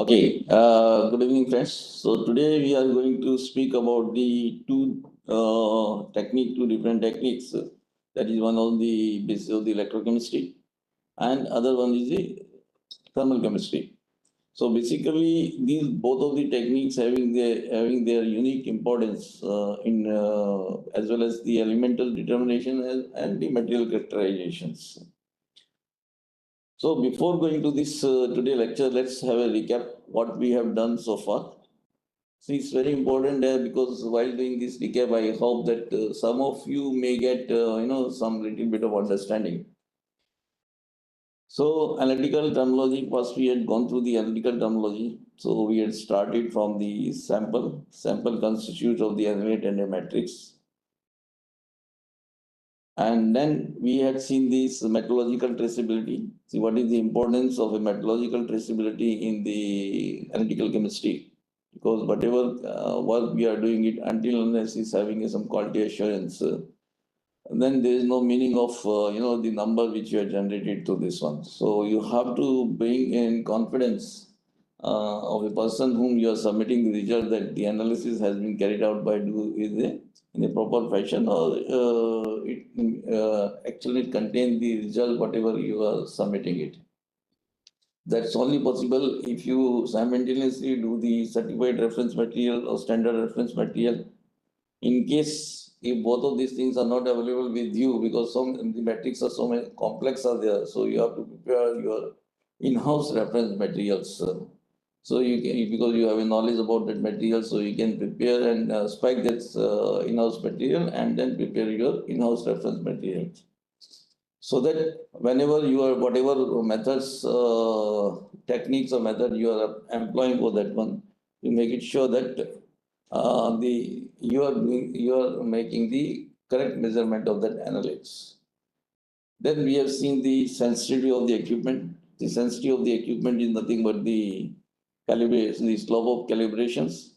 Okay, good evening, friends. So today we are going to speak about the two different techniques. That is one of the basis of the electrochemistry, and other one is the thermal chemistry. So basically, these both of the techniques having their unique importance in as well as the elemental determination and the material characterizations. So before going to this today lecture, let's have a recap what we have done so far. See, it's very important because while doing this recap, I hope that some of you may get some little bit of understanding. So analytical terminology, first we had gone through the analytical terminology. So we had started from the sample. Sample constitutes of the analyte and a matrix. And then we had seen this metallurgical traceability. See, what is the importance of a metallurgical traceability in the analytical chemistry? Because whatever work we are doing it until unless it's having some quality assurance, then there is no meaning of the number which you have generated to this one. So you have to bring in confidence of a person whom you are submitting the result that the analysis has been carried out by in a proper fashion, or it actually contains the result whatever you are submitting it. That's only possible if you simultaneously do the certified reference material or standard reference material. In case if both of these things are not available with you, because some the metrics are so many complex are there, so you have to prepare your in-house reference materials. So you can, because you have a knowledge about that material, so you can prepare and spec that in-house material and then prepare your in-house reference material. So that whenever you are whatever methods, techniques or method you are employing for that one, you make it sure that you are making the correct measurement of that analytes. Then we have seen the sensitivity of the equipment. The sensitivity of the equipment is nothing but the calibration, the slope of calibrations.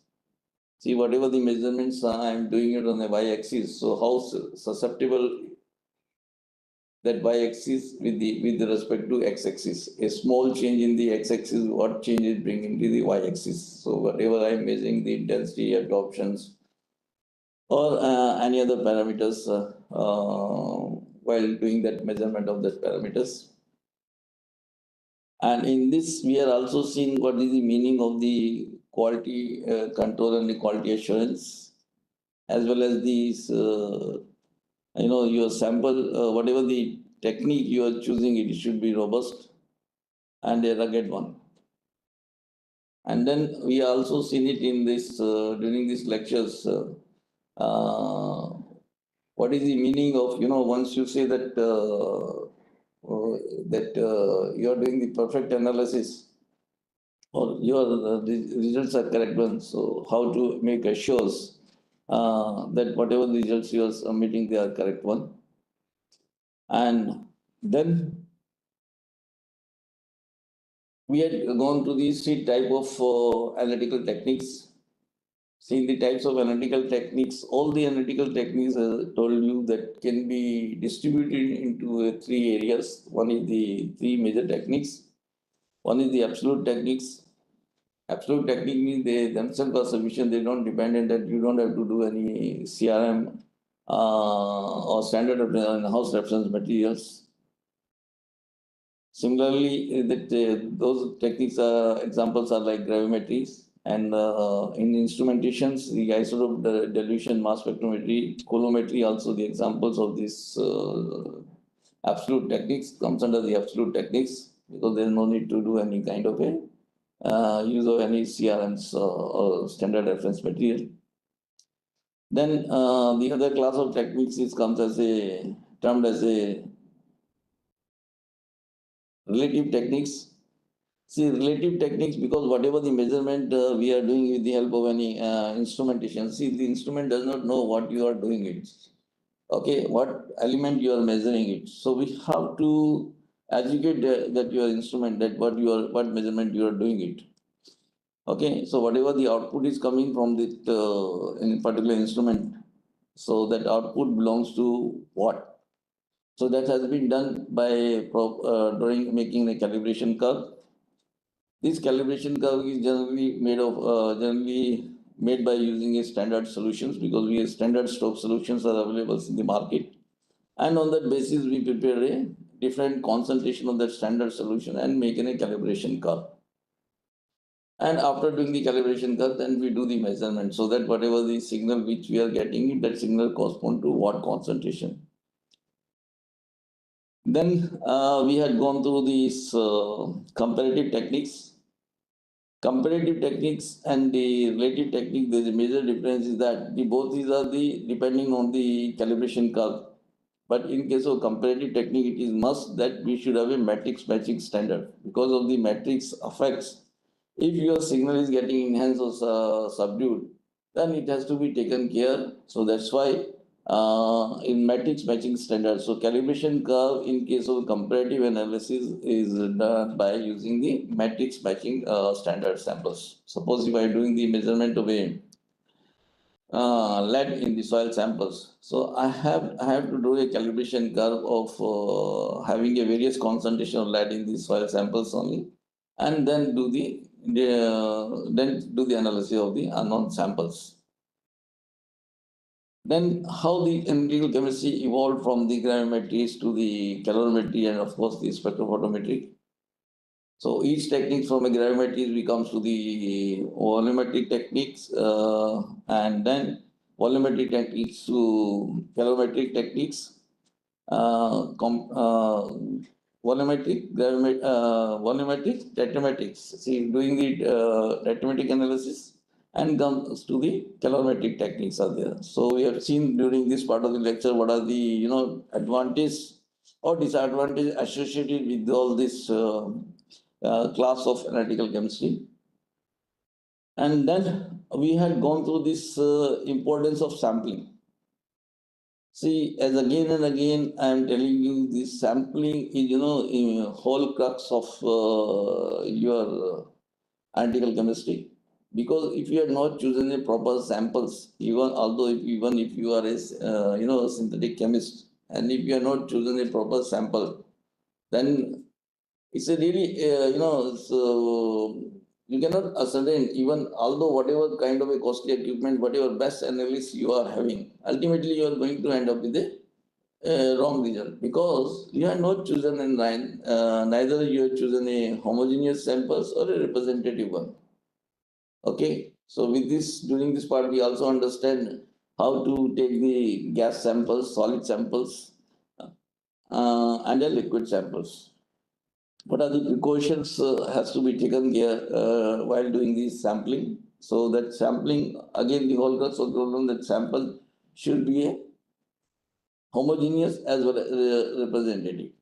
See, whatever the measurements I am doing it on the y-axis. So how susceptible that y-axis with respect to x-axis. A small change in the x-axis, what change is bringing to the y-axis. So whatever I am measuring the intensity, absorptions, or any other parameters while doing that measurement of that parameters. And in this, we are also seeing what is the meaning of the quality control and the quality assurance, as well as these, your sample, whatever the technique you are choosing, it should be robust and a rugged one. And then we also seen it in this during these lectures. What is the meaning of once you say that you are doing the perfect analysis or your results are correct ones. So how to make assures that whatever the results you are submitting they are correct one. And then we had gone to these three type of analytical techniques. See the types of analytical techniques, all the analytical techniques told you that can be distributed into three areas. One is the three major techniques. One is the absolute techniques. Absolute technique means they themselves are sufficient. They don't depend on that. You don't have to do any CRM or standard house reference materials. Similarly, those techniques examples are like gravimetries, and in instrumentations, the isotope dilution mass spectrometry, coulometry, also the examples of this absolute techniques comes under the absolute techniques because there is no need to do any kind of a use of any CRMs or standard reference material. Then the other class of techniques is comes as a termed as a relative techniques. See, relative techniques, because whatever the measurement we are doing with the help of any instrumentation, see, the instrument does not know what you are doing it. Okay, what element you are measuring it. So we have to educate that your instrument, that what measurement you are doing it. Okay, so whatever the output is coming from the in particular instrument, so that output belongs to what? So that has been done by making a calibration curve. This calibration curve is generally made by using a standard solutions, because we have standard stock solutions are available in the market, and on that basis we prepare a different concentration of that standard solution and make a calibration curve. And after doing the calibration curve, then we do the measurement, so that whatever the signal which we are getting, that signal correspond to what concentration. Then we had gone through these comparative techniques. Comparative techniques and the relative technique, there's a major difference is that both these are the depending on the calibration curve. But in case of comparative technique, it is must that we should have a matrix matching standard, because of the matrix effects. If your signal is getting enhanced or subdued, then it has to be taken care. So that's why in matrix matching standard, so calibration curve in case of comparative analysis is done by using the matrix matching standard samples. Suppose if I am doing the measurement of a lead in the soil samples. So I have to do a calibration curve of having a various concentration of lead in the soil samples only, and then do the analysis of the unknown samples. Then how the analytical chemistry evolved from the gravimetries to the calorimetry and of course the spectrophotometry. So each technique from a gravimetry becomes to the volumetric techniques, and then volumetric techniques to calorimetric techniques, volumetric tetrametrics. See, doing the tetrametric analysis and comes to the calorimetric techniques are there. So we have seen during this part of the lecture what are the advantage or disadvantage associated with all this class of analytical chemistry. And then we had gone through this importance of sampling. See, as again and again, I am telling you, this sampling is, a whole crux of your analytical chemistry. Because if you have not chosen a proper samples, even if you are a synthetic chemist, and if you have not chosen a proper sample, then it's a really, you cannot ascertain, even although whatever kind of a costly equipment, whatever best analysis you are having, ultimately you are going to end up with a wrong result, because you have not chosen a line, neither you have chosen a homogeneous samples or a representative one. Okay, so with this, during this part, we also understand how to take the gas samples, solid samples, and the liquid samples. What are the precautions has to be taken care while doing this sampling? So that sampling, again, the whole crux of the problem, that sample should be a homogeneous as well as representative.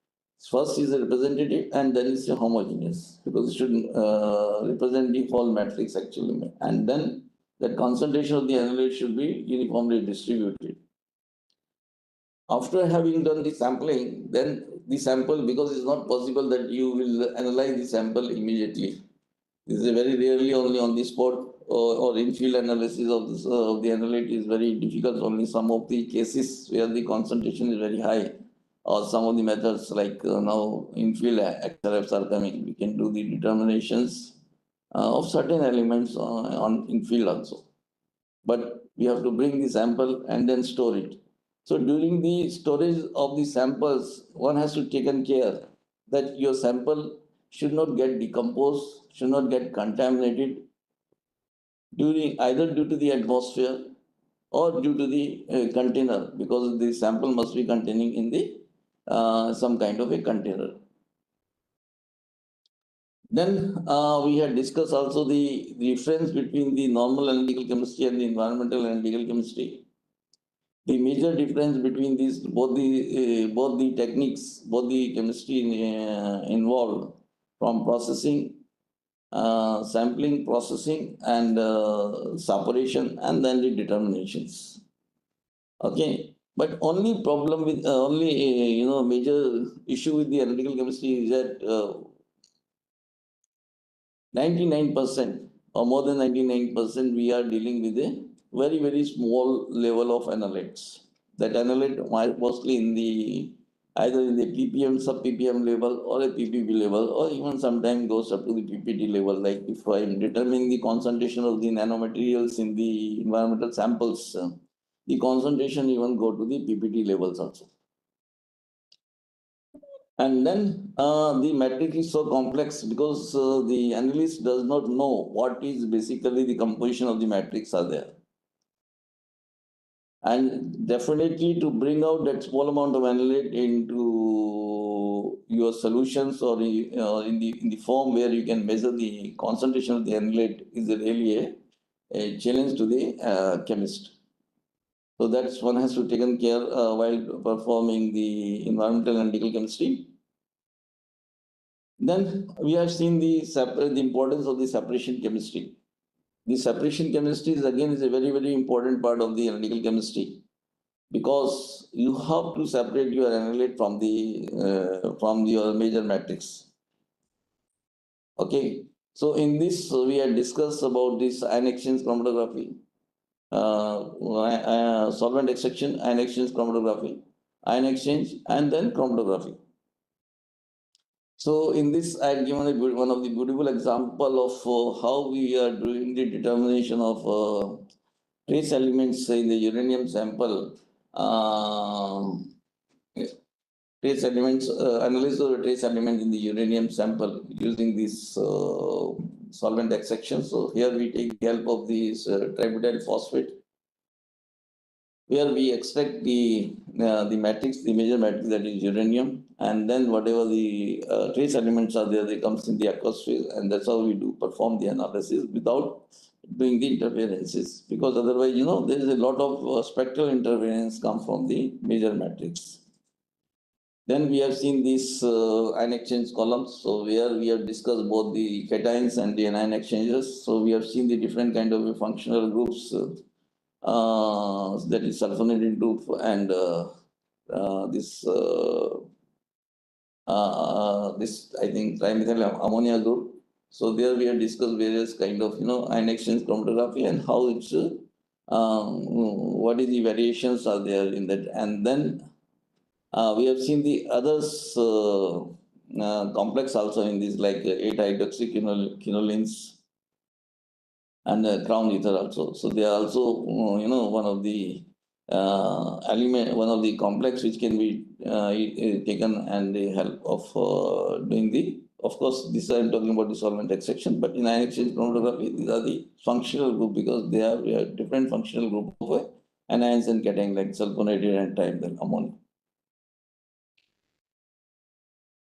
First is a representative and then is a homogeneous, because it should represent the whole matrix actually. And then the concentration of the analyte should be uniformly distributed. After having done the sampling, then the sample, because it's not possible that you will analyze the sample immediately. This is very rarely only on the spot, or in-field analysis of the analyte is very difficult. Only some of the cases where the concentration is very high, or some of the methods like now in-field XRFs are coming, we can do the determinations of certain elements on in-field also. But we have to bring the sample and then store it. So during the storage of the samples, one has to take care that your sample should not get decomposed, should not get contaminated either due to the atmosphere or due to the container, because the sample must be containing in the some kind of a container. Then we had discussed also the difference between the normal analytical chemistry and the environmental analytical chemistry. The major difference between these both the techniques, both the chemistry involved, from processing, sampling, processing, and separation, and then the determinations. Okay, but only problem with major issue with the analytical chemistry is that 99% or more than 99% we are dealing with a very small level of analytes. That analyte mostly in the either in the ppm, sub ppm level or a ppb level, or even sometimes goes up to the ppt level. Like if I am determining the concentration of the nanomaterials in the environmental samples, the concentration even go to the ppt levels also. And then the matrix is so complex because the analyst does not know what is basically the composition of the matrix are there. And definitely to bring out that small amount of analyte into your solutions or in the form where you can measure the concentration of the analyte is really a challenge to the chemist. So that's one has to taken care while performing the environmental analytical chemistry. Then we have seen the importance of the separation chemistry. The separation chemistry is again is a very, very important part of the analytical chemistry, because you have to separate your analyte from your major matrix. Okay, so in this we had discussed about this ion exchange chromatography, solvent extraction, ion exchange chromatography, ion exchange, and then chromatography. So in this, I had given one of the beautiful example of how we are doing the determination of trace elements in the uranium sample. Trace elements, analysis of the trace elements in the uranium sample using this solvent extraction. So here we take the help of this tributyl phosphate, where we extract the matrix, the major matrix, that is uranium, and then whatever the trace elements are there, they comes in the aqueous phase, and that's how we do perform the analysis without doing the interferences, because otherwise, there is a lot of spectral interference come from the major matrix. Then we have seen these ion exchange columns. So where we have discussed both the cations and the anion exchanges. So we have seen the different kind of functional groups, that is sulfonated group and this I think trimethyl ammonia group. So there we have discussed various kind of ion exchange chromatography and how it's what is the variations are there in that, and then we have seen the others complex also in this, like 8-hydroxyquinolines and crown ether also. So they are also, one of the element, one of the complex which can be taken and the help of doing the. Of course, this I'm talking about the solvent extraction, but in ion exchange chromatography, these are the functional group, because they are different functional group of anions and cations like sulfonated and trimethyl ammonia.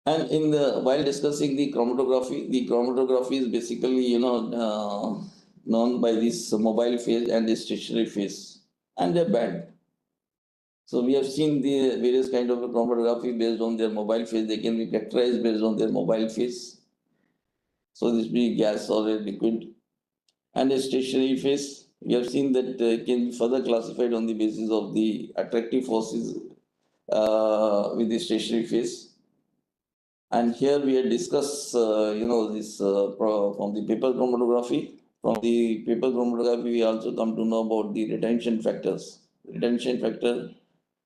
And in the while discussing the chromatography is basically known by this mobile phase and the stationary phase, and they're banned. So we have seen the various kind of chromatography based on their mobile phase. They can be characterized based on their mobile phase. So this be gas or a liquid, and a stationary phase. We have seen that can be further classified on the basis of the attractive forces with the stationary phase. And here we had discussed, this from the paper chromatography. From the paper chromatography, we also come to know about the retention factors. Retention factor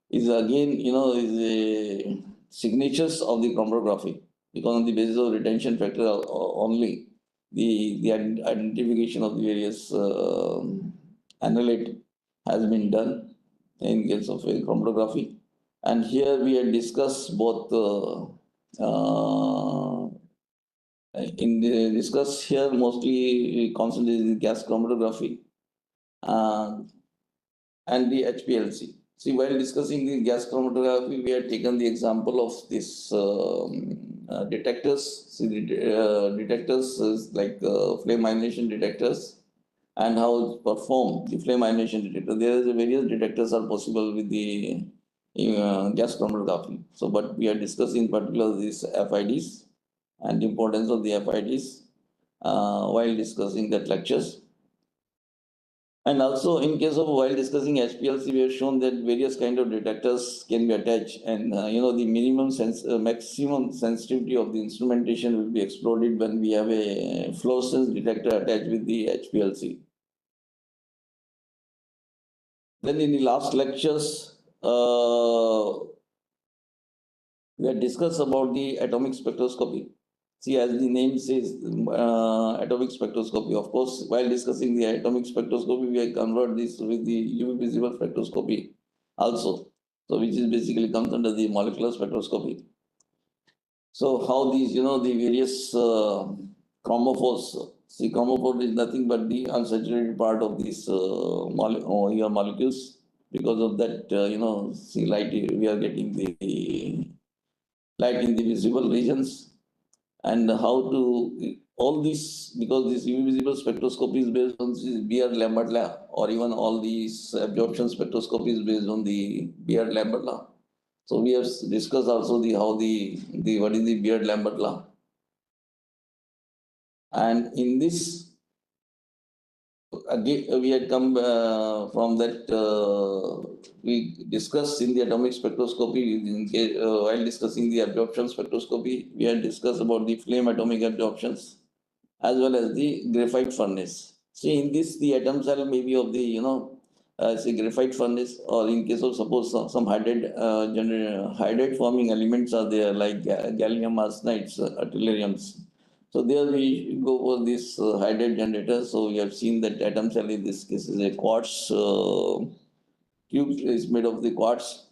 is again, is a signatures of the chromatography, because on the basis of retention factor only, the identification of the various analyte has been done in case of chromatography. And here we had discussed both. In the discuss here mostly concentrated in gas chromatography and the HPLC. See, while discussing the gas chromatography, we had taken the example of this detectors. See, the detectors is like flame ionization detectors, and how it perform the flame ionization detector. There is various detectors are possible with the gas chromatography. So, but we are discussing in particular these FIDs and the importance of the FIDs while discussing that lectures. And also in case of while discussing HPLC, we have shown that various kind of detectors can be attached, and the maximum sensitivity of the instrumentation will be explored when we have a fluorescence detector attached with the HPLC. Then in the last lectures, we had discussed about the atomic spectroscopy. See, as the name says, atomic spectroscopy. Of course, while discussing the atomic spectroscopy, we convert this with the UV visible spectroscopy also. So, which is basically comes under the molecular spectroscopy. So, how these, the various chromophores. See, chromophore is nothing but the unsaturated part of these your molecules. Because of that, see, light, we are getting the light in the visible regions, and how to all this, because this UV visible spectroscopy is based on this Beer-Lambert law, or even all these absorption spectroscopy is based on the Beer-Lambert law. So we have discussed also the how the what is the Beer-Lambert law, and in this again we had come from that we discussed in the atomic spectroscopy while discussing the absorption spectroscopy, we had discussed about the flame atomic absorptions as well as the graphite furnace. See, in this the atom cell may be of the say graphite furnace, or in case of suppose some hydride forming elements are there like gallium arsenide, artilleriums. So there we go for this hydride generator. So we have seen that atom cell in this case is a quartz cube is made of the quartz.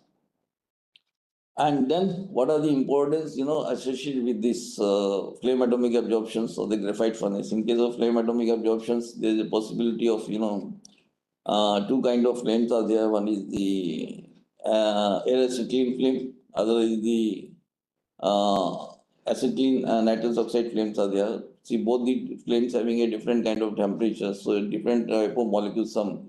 And then what are the importance, associated with this flame atomic absorptions of the graphite furnace? In case of flame atomic absorptions, there is a possibility of, two kind of flames are there. One is the air acetylene flame, other is the acetylene nitrous oxide flames are there. See, both the flames having a different kind of temperature, so different type of molecules. Some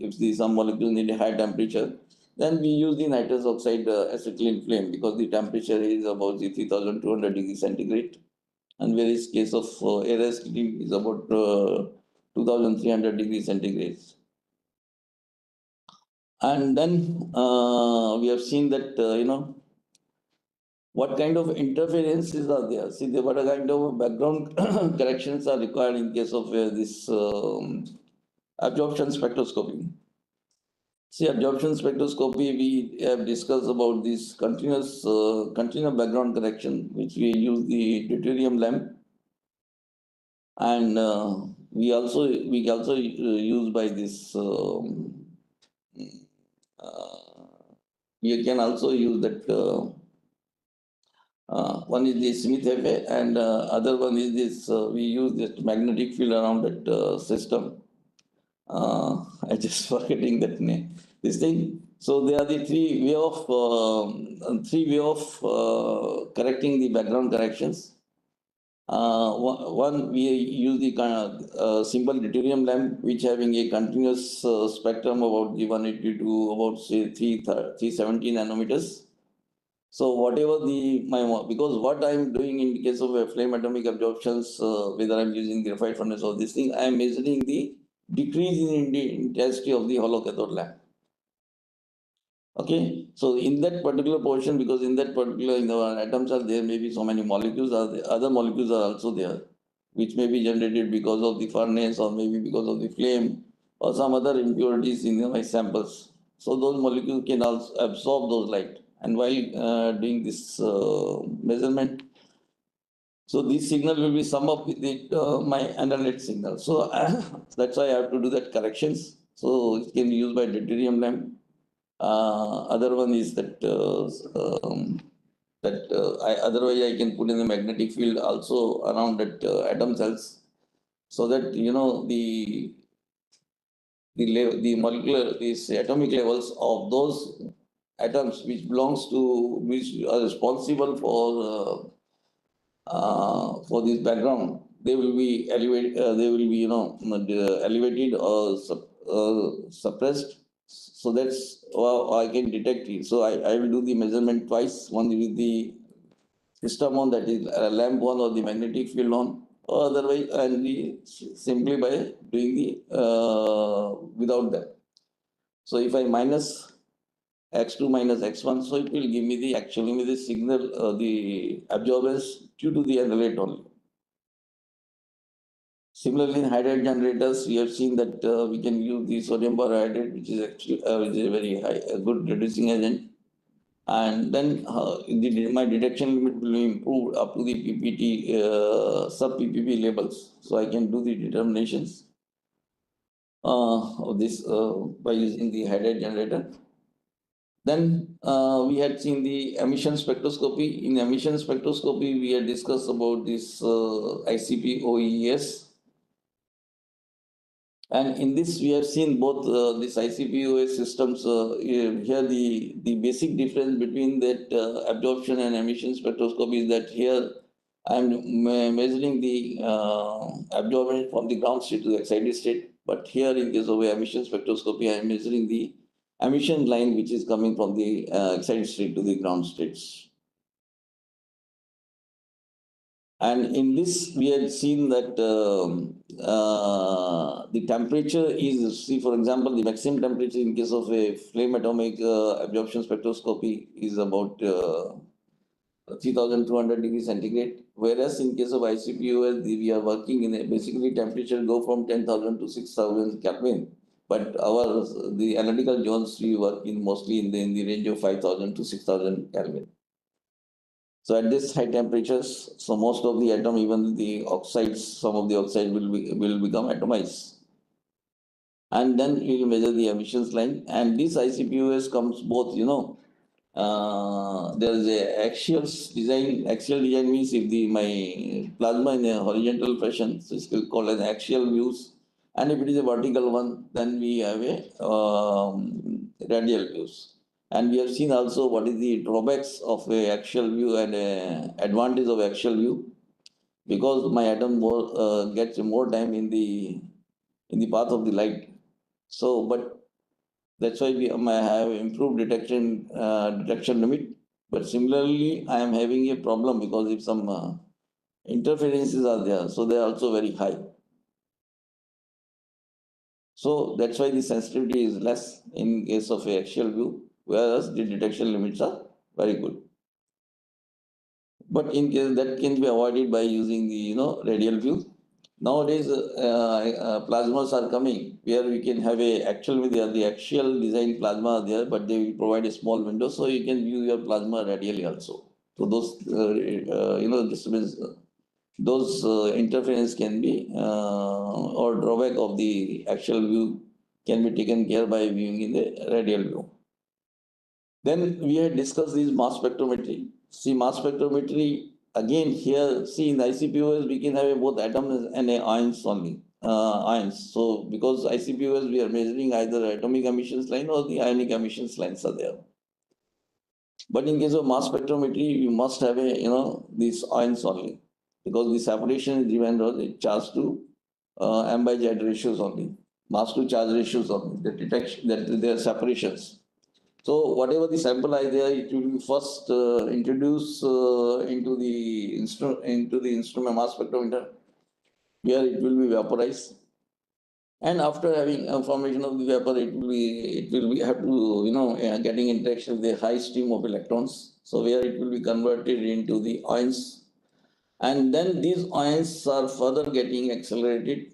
molecules need a high temperature, then we use the nitrous oxide acetylene flame, because the temperature is about the 3200 degrees centigrade, and whereas case of air acetylene is about 2300 degrees centigrade. And then we have seen that what kind of interferences are there. See, what kind of background corrections are required in case of this absorption spectroscopy. See, absorption spectroscopy, we have discussed about this continuous background correction, which we use the deuterium lamp, and we also use by this. We can also use that. One is the Smith FA, and other one is this. We use this magnetic field around that system. I just forgetting that name. This thing. So there are the three way of correcting the background corrections. One, we use the simple deuterium lamp, which having a continuous spectrum about the 180 to about say 370 nanometers. So whatever because what I'm doing in case of a flame atomic absorptions, whether I'm using graphite furnace or this thing, I'm measuring the decrease in the intensity of the hollow cathode lamp. Okay, so in that particular portion, because in that particular atoms are there, maybe so many molecules are there, other molecules are also there, which may be generated because of the furnace, or maybe because of the flame, or some other impurities in my samples. So those molecules can also absorb those light. And while doing this measurement, so this signal will be sum up with my analyte signal. So that's why I have to do that corrections. So it can be used by deuterium lamp. Other one is that otherwise I can put in the magnetic field also around that atom cells, so that the molecular, these atomic levels of those atoms which are responsible for this background, they will be elevated. They will be elevated or suppressed. So that's how I can detect it. So I will do the measurement twice. One with the system on, that is a lamp on, or the magnetic field on, or otherwise and simply by doing the without that. So if I minus x2 minus x1, so it will give me the signal, the absorbance due to the analyte only. Similarly, in hydride generators, we have seen that we can use the sodium borohydride, which is actually which is a very high, a good reducing agent. And then my detection limit will be improved up to the PPT, sub PPP labels. So I can do the determinations of this by using the header generator. Then we had seen the emission spectroscopy. In emission spectroscopy, we had discussed about this ICP OES. And in this, we have seen both this ICP-OS systems. Here, the basic difference between that absorption and emission spectroscopy is that here I'm measuring the absorption from the ground state to the excited state. But here, in case of emission spectroscopy, I'm measuring the emission line which is coming from the excited state to the ground states. And in this, we had seen that the temperature is, see, for example, the maximum temperature in case of a flame atomic absorption spectroscopy is about 3200 degrees centigrade. Whereas in case of ICP-OS, we are working in a basically temperature go from 10,000 to 6,000 Kelvin. But the analytical zones we work in mostly in the range of 5,000 to 6,000 Kelvin. So at this high temperatures, so most of the atom, even the oxides, some of the oxides will become atomized. And then we will measure the emissions line. And this ICP-OS comes both, there is a axial design. Axial design means if my plasma in a horizontal fashion, so it's called an axial views. And if it is a vertical one, then we have a radial views. And we have seen also what is the drawbacks of a axial view and advantage of axial view, because my atom gets more time in the path of the light. So, but that's why we have improved detection limit. But similarly, I am having a problem because if some interferences are there, so they are also very high. So that's why the sensitivity is less in case of a axial view, whereas the detection limits are very good. But in case that can be avoided by using the radial view. Nowadays, plasmas are coming where we can have a actual with the axial design plasma there, but they will provide a small window so you can view your plasma radially also. So those disturbance, those interference can be or drawback of the actual view can be taken care by viewing in the radial view. Then we had discussed this mass spectrometry. See, mass spectrometry, again here, see in ICP-OS, we can have both atoms and ions only, ions. So because ICP-OS, we are measuring either atomic emissions line or the ionic emissions lines are there. But in case of mass spectrometry, we must have these ions only, because the separation is driven by the charge to M by Z ratios only, mass to charge ratios only, the detection that there are separations. So whatever the sample is there, it will be first introduced into the instrument mass spectrometer, where it will be vaporized. And after having formation of the vapor, it will be have to getting interaction with a high stream of electrons. So where it will be converted into the ions, and then these ions are further getting accelerated.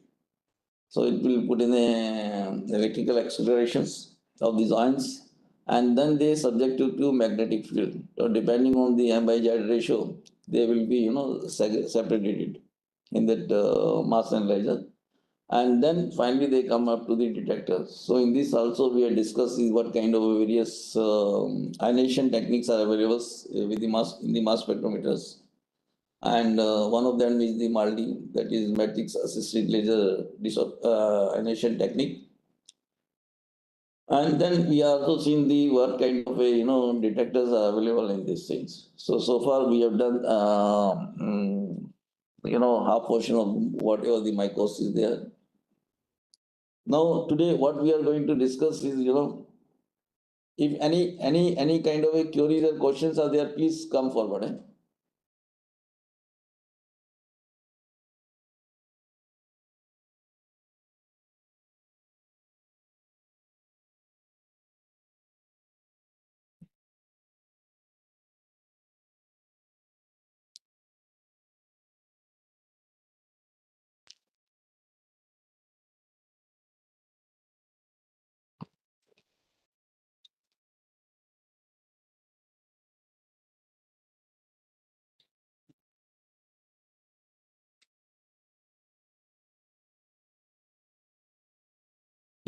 So it will put in a electrical accelerations of these ions, and then they subject to magnetic field. So depending on the M by Z ratio, they will be separated in that mass analyzer. And then finally they come up to the detectors. So in this also we are discussing what kind of various ionization techniques are available with the mass spectrometers. And one of them is the MALDI, that is matrix assisted laser ionization technique. And then we are also seeing the what kind of detectors are available in these things. So far we have done half portion of whatever the my course is there. Now today what we are going to discuss is if any kind of a queries or questions are there, please come forward.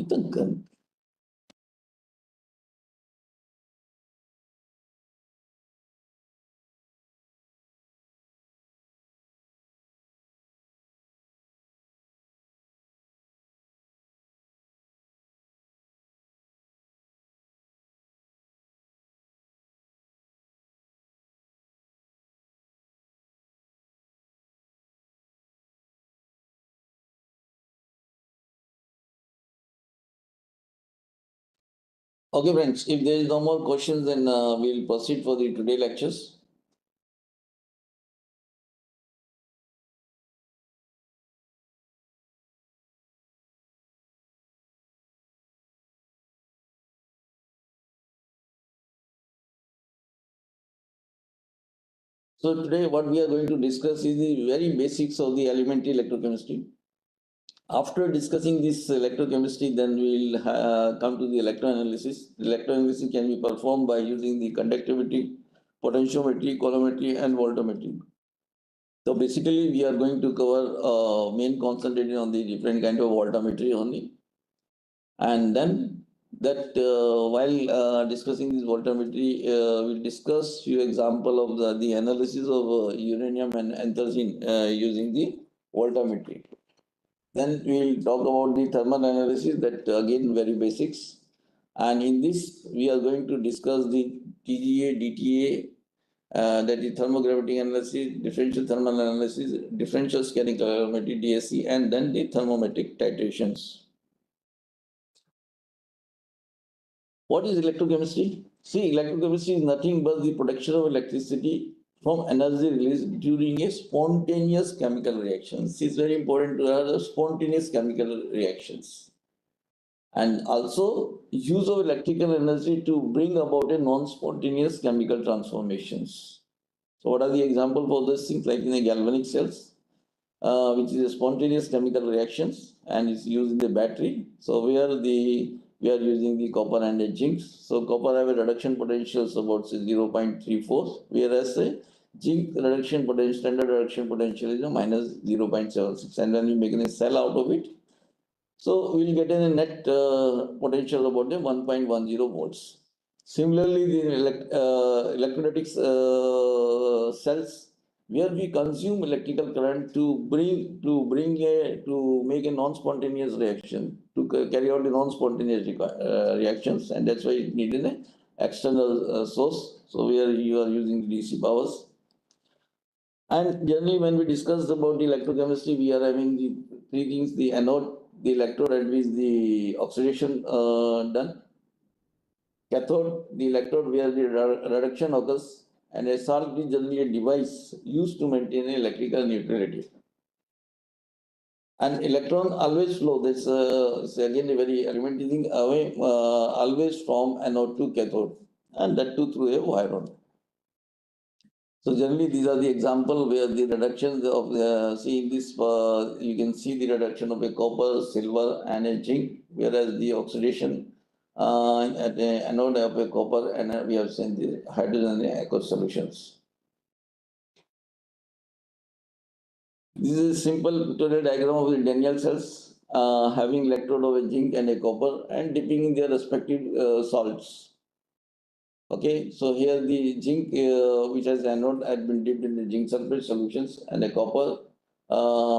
Itu kan. Okay, friends, if there is no more questions, then we'll proceed for the today lectures. So today what we are going to discuss is the very basics of the elementary electrochemistry. After discussing this electrochemistry, then we will come to the electroanalysis. The electroanalysis can be performed by using the conductivity, potentiometry, colorimetry, and voltammetry. So basically, we are going to cover main concentrating on the different kind of voltammetry only, and then that while discussing this voltammetry, we'll discuss few example of the analysis of uranium and anthracene using the voltammetry. Then we'll talk about the thermal analysis, that again very basics. And in this, we are going to discuss the TGA, DTA, that is thermogravity analysis, differential thermal analysis, differential scanning calorimetry, DSC, and then the thermometric titrations. What is electrochemistry? See, electrochemistry is nothing but the production of electricity from energy released during a spontaneous chemical reaction. This is very important to have spontaneous chemical reactions. And also use of electrical energy to bring about a non-spontaneous chemical transformations. So what are the examples for those things? Like in the galvanic cells, which is a spontaneous chemical reactions and is used in the battery. So we are using the copper and the zinc. So copper have a reduction potentials about say 0.34, whereas zinc reduction potential, standard reduction potential is a minus 0.76, and then we make a cell out of it. So we'll get a net potential about 1.10 volts. Similarly, the electrolytic cells, where we consume electrical current to make a non-spontaneous reaction, to carry out the non-spontaneous reactions, and that's why it needed an external source. So where you are using DC powers. And generally, when we discussed about the electrochemistry, we are having the three things: the anode, the electrode at which the oxidation done, cathode, the electrode where the reduction occurs, and a salt is generally a device used to maintain electrical neutrality. And electron always flow. This is again a very elementary thing. Away always from anode to cathode, and that too through a wire rod. So generally, these are the example where the reductions of see in this you can see the reduction of a copper, silver, and a zinc, whereas the oxidation at the anode of a copper, and we have seen the hydrogen and aqueous solutions. This is a simple pictorial diagram of the Daniell cells having electrode of a zinc and a copper and dipping in their respective salts. Okay, so here the zinc, which has anode, had been dipped in the zinc sulfate solutions, and a copper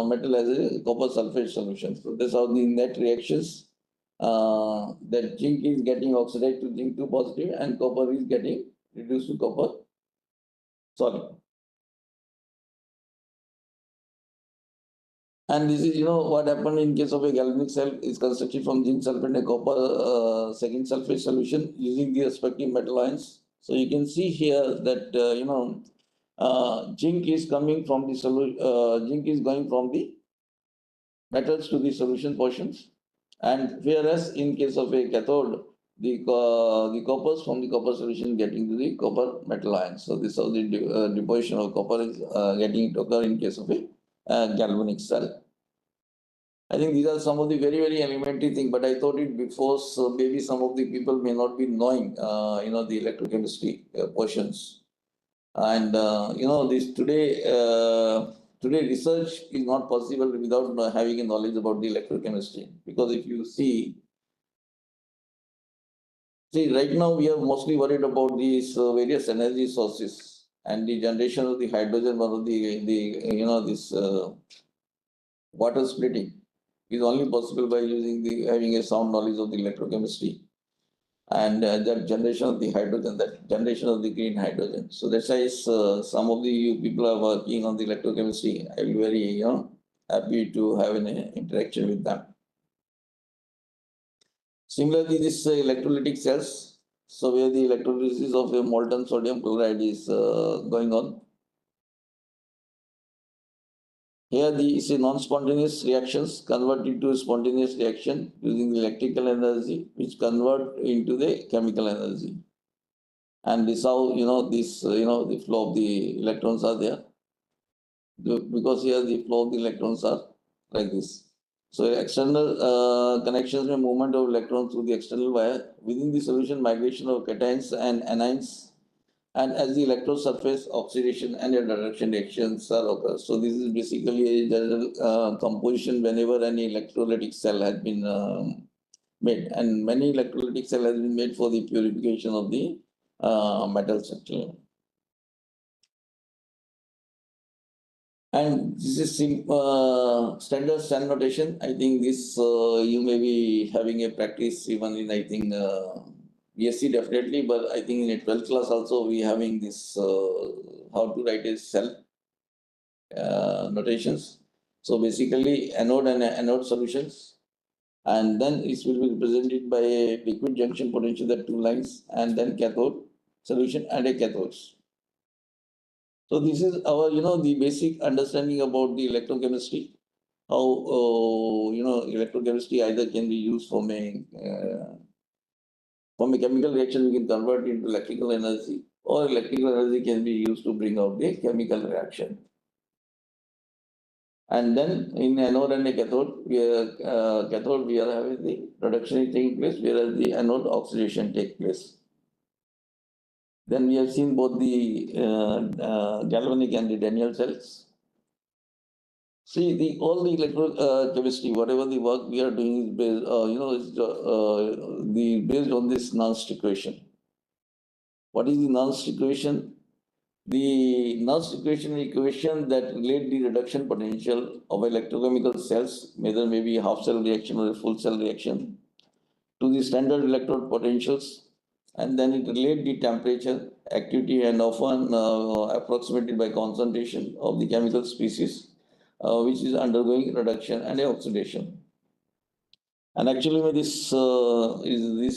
metal has a copper sulfate solution. So that's how the net reactions. That zinc is getting oxidized to zinc 2 positive, and copper is getting reduced to copper solid. And this is, what happened in case of a galvanic cell is constructed from zinc sulfate and a copper second sulfate solution using the respective metal ions. So you can see here that, zinc is coming from the solution, zinc is going from the metals to the solution portions. And whereas in case of a cathode, the coppers from the copper solution getting to the copper metal ions. So this is how the deposition of copper is getting to occur in case of a galvanic cell. I think these are some of the very, very elementary things, but I thought it before, so maybe some of the people may not be knowing, the electrochemistry portions. And, this today research is not possible without having a knowledge about the electrochemistry. Because if you see, See, right now we are mostly worried about these various energy sources and the generation of the hydrogen, one of this water splitting is only possible by using the having a sound knowledge of the electrochemistry and that generation of the hydrogen, that generation of the green hydrogen. So that's why some of the you people are working on the electrochemistry. I'll be very happy to have an interaction with them. Similarly, this electrolytic cells, so where the electrolysis of a molten sodium chloride is going on. Here the is a non-spontaneous reactions convert into a spontaneous reaction using the electrical energy, which convert into the chemical energy. And this how this the flow of the electrons are there. Because here the flow of the electrons are like this. So external connections and movement of electrons through the external wire within the solution, migration of cations and anions, and as the electron surface oxidation and reduction reactions are occur. So this is basically a general composition whenever any electrolytic cell has been made, and many electrolytic cell has been made for the purification of the metals actually. And this is standard cell notation. I think this you may be having a practice even in, I think, BSc definitely, but I think in a 12th class also we having this how to write a cell notations. So basically anode and anode solutions, and then it will be represented by a liquid junction potential, that two lines, and then cathode solution and a cathodes. So this is our, the basic understanding about the electrochemistry. How electrochemistry either can be used from a chemical reaction, we can convert into electrical energy, or electrical energy can be used to bring out the chemical reaction. And then in anode and a cathode, we are having the reduction taking place, whereas the anode oxidation take place. Then we have seen both the galvanic and the Daniell cells. See, all the electrochemistry, whatever the work we are doing is based, based on this Nernst equation. What is the Nernst equation? The Nernst equation that relate the reduction potential of electrochemical cells, whether maybe half cell reaction or a full cell reaction, to the standard electrode potentials, and then it relate the temperature, activity, and often approximated by concentration of the chemical species which is undergoing reduction and oxidation. And actually, this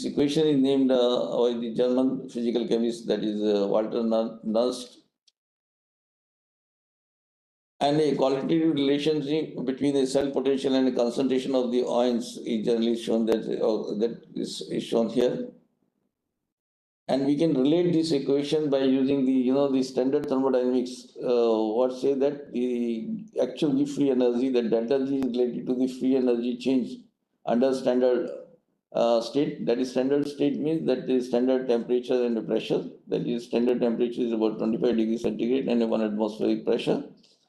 equation is named by the German physical chemist, that is Walter Nernst. And a qualitative relationship between the cell potential and the concentration of the ions is generally shown, that is shown here. And we can relate this equation by using the standard thermodynamics. What say that the actual free energy, that delta G is related to the free energy change under standard state. That is, standard state means that the standard temperature and the pressure. That is, standard temperature is about 25 degrees centigrade and 1 atmospheric pressure.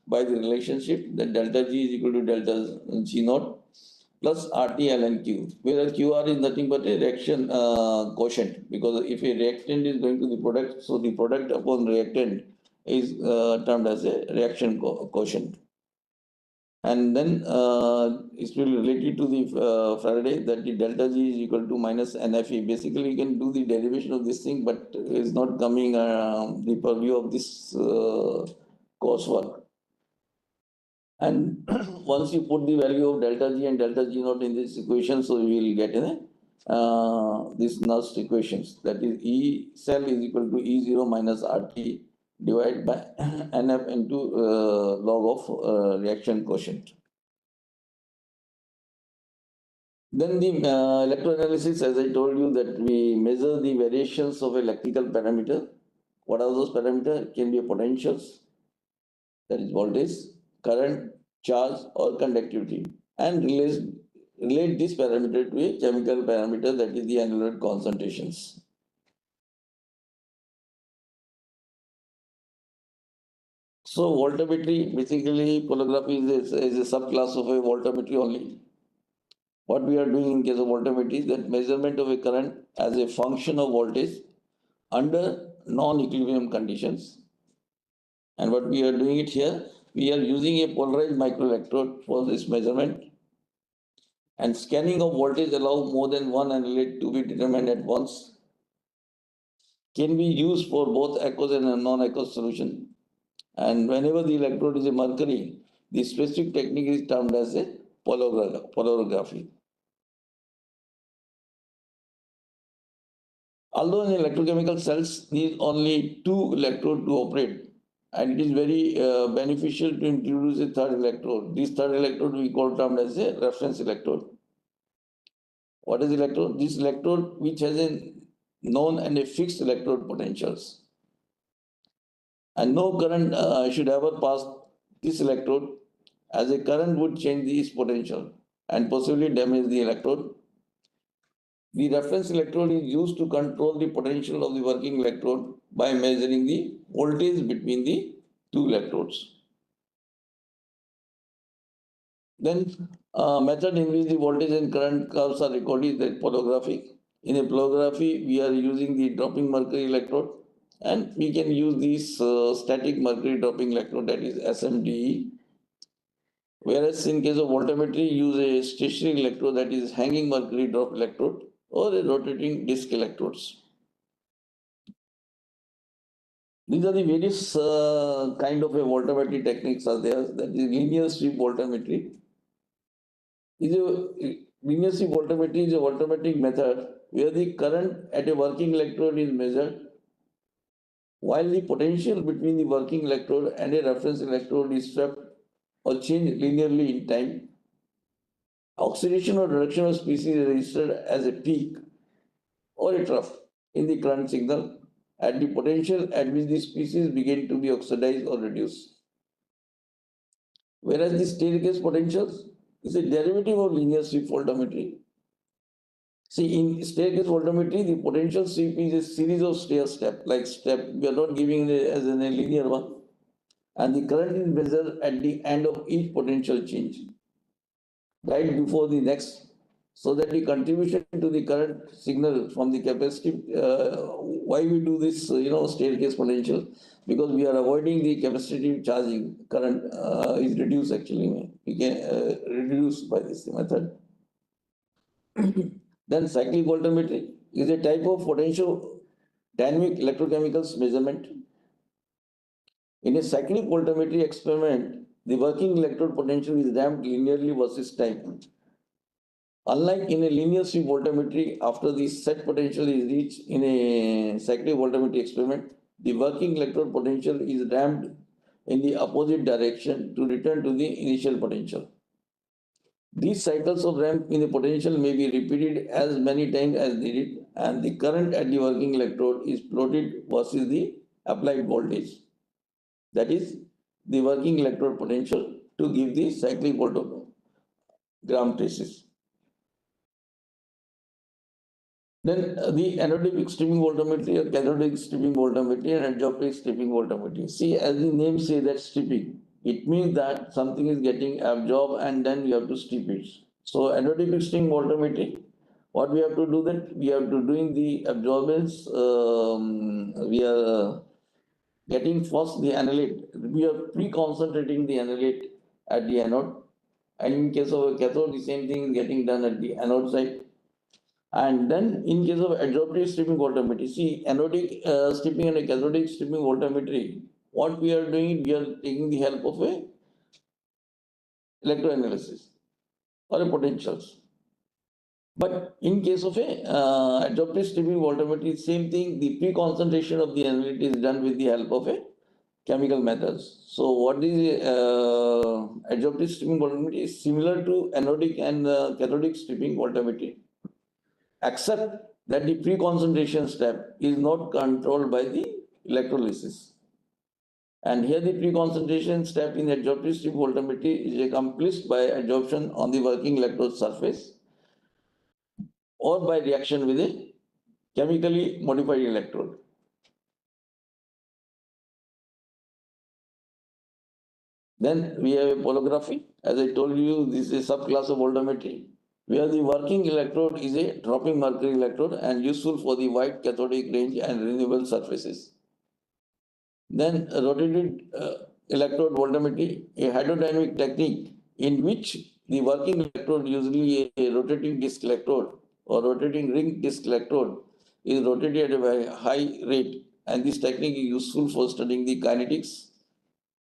By the relationship that delta G is equal to delta G naught plus RT ln Q, whereas QR is nothing but a reaction quotient, because if a reactant is going to the product, so the product upon reactant is termed as a reaction quotient. And then it will relate to the Faraday, that the delta G is equal to minus NFE. Basically, you can do the derivation of this thing, but it's not coming the purview of this coursework. And once you put the value of delta G and delta G naught in this equation, so you will get this Nernst equations. That is, E cell is equal to E0 minus RT divided by NF into log of reaction quotient. Then the electroanalysis, as I told you, that we measure the variations of electrical parameter. What are those parameters? It can be potentials, that is voltage, current, charge, or conductivity, and relate this parameter to a chemical parameter, that is the annular concentrations. So voltammetry, basically polography is a subclass of a voltammetry only. what we are doing in case of voltammetry is that measurement of a current as a function of voltage under non-equilibrium conditions. And what we are doing it here, we are using a polarized microelectrode for this measurement. And scanning of voltage allow more than one analyte to be determined at once. Can be used for both aqueous and non-aqueous solution. And whenever the electrode is a mercury, the specific technique is termed as a polarography. Although in electrochemical cells need only two electrodes to operate, and it is very beneficial to introduce a third electrode. This third electrode we call termed as a reference electrode. What is electrode? This electrode which has a known and a fixed electrode potentials. And no current should ever pass this electrode, as a current would change this potential and possibly damage the electrode. The reference electrode is used to control the potential of the working electrode by measuring the voltage between the two electrodes. Then method in which the voltage and current curves are recorded is that polarography. In a polarography, we are using the dropping mercury electrode, and we can use this static mercury dropping electrode, that is SMDE. Whereas in case of voltammetry, use a stationary electrode, that is hanging mercury drop electrode, or a rotating disc electrodes. These are the various kind of a voltammetry techniques are there. That is linear sweep voltammetry. Linear sweep voltammetry is a voltammetric method where the current at a working electrode is measured, while the potential between the working electrode and a reference electrode is swept or changed linearly in time. Oxidation or reduction of species is registered as a peak or a trough in the current signal at the potential at which the species begin to be oxidized or reduced. Whereas the staircase potentials is a derivative of linear sweep voltammetry. See, in staircase voltammetry, the potential sweep is a series of stair step, like step. We are not giving it as in a linear one. And the current is measured at the end of each potential change, right before the next, so that the contribution to the current signal from the capacitive, why we do this, staircase potential, because we are avoiding the capacitive charging. Current is reduced actually, we can reduce by this method. Then cyclic voltammetry is a type of potential dynamic electrochemicals measurement. In a cyclic voltammetry experiment, the working electrode potential is damped linearly versus time. Unlike in a linear sweep voltammetry, after the set potential is reached in a cyclic voltammetry experiment, the working electrode potential is damped in the opposite direction to return to the initial potential. These cycles of ramp in the potential may be repeated as many times as needed, and the current at the working electrode is plotted versus the applied voltage. That is the working electrode potential to give the cyclic voltogram traces. Then the anodic stripping voltammetry or cathodic stripping voltammetry and adjoptic stripping voltammetry. See, as the name says, that stripping, it means that something is getting absorbed and then you have to strip it. So anodic stripping voltammetry, what we have to do, that we have to doing the absorbance, we are getting first the analyte, we are pre-concentrating the analyte at the anode, and in case of a cathode, the same thing is getting done at the anode side. And then in case of adjoptic stripping voltammetry, see, anodic stripping and a cathodic stripping voltammetry, what we are doing, we are taking the help of a electroanalysis or a potentials. But in case of a adjoptic stripping voltammetry, same thing, the pre-concentration of the analyte is done with the help of a chemical methods. So what is adjoptic stripping voltammetry is similar to anodic and cathodic stripping voltammetry, except that the pre-concentration step is not controlled by the electrolysis. And here the pre-concentration step in adjoptic stripping voltammetry is accomplished by adsorption on the working electrode surface or by reaction with a chemically modified electrode. Then we have a polarography. As I told you, this is a subclass of voltammetry where the working electrode is a dropping mercury electrode and useful for the wide cathodic range and renewable surfaces. Then rotated electrode voltammetry, a hydrodynamic technique in which the working electrode, usually a rotating disc electrode or rotating ring disc electrode, is rotated at a very high rate, and this technique is useful for studying the kinetics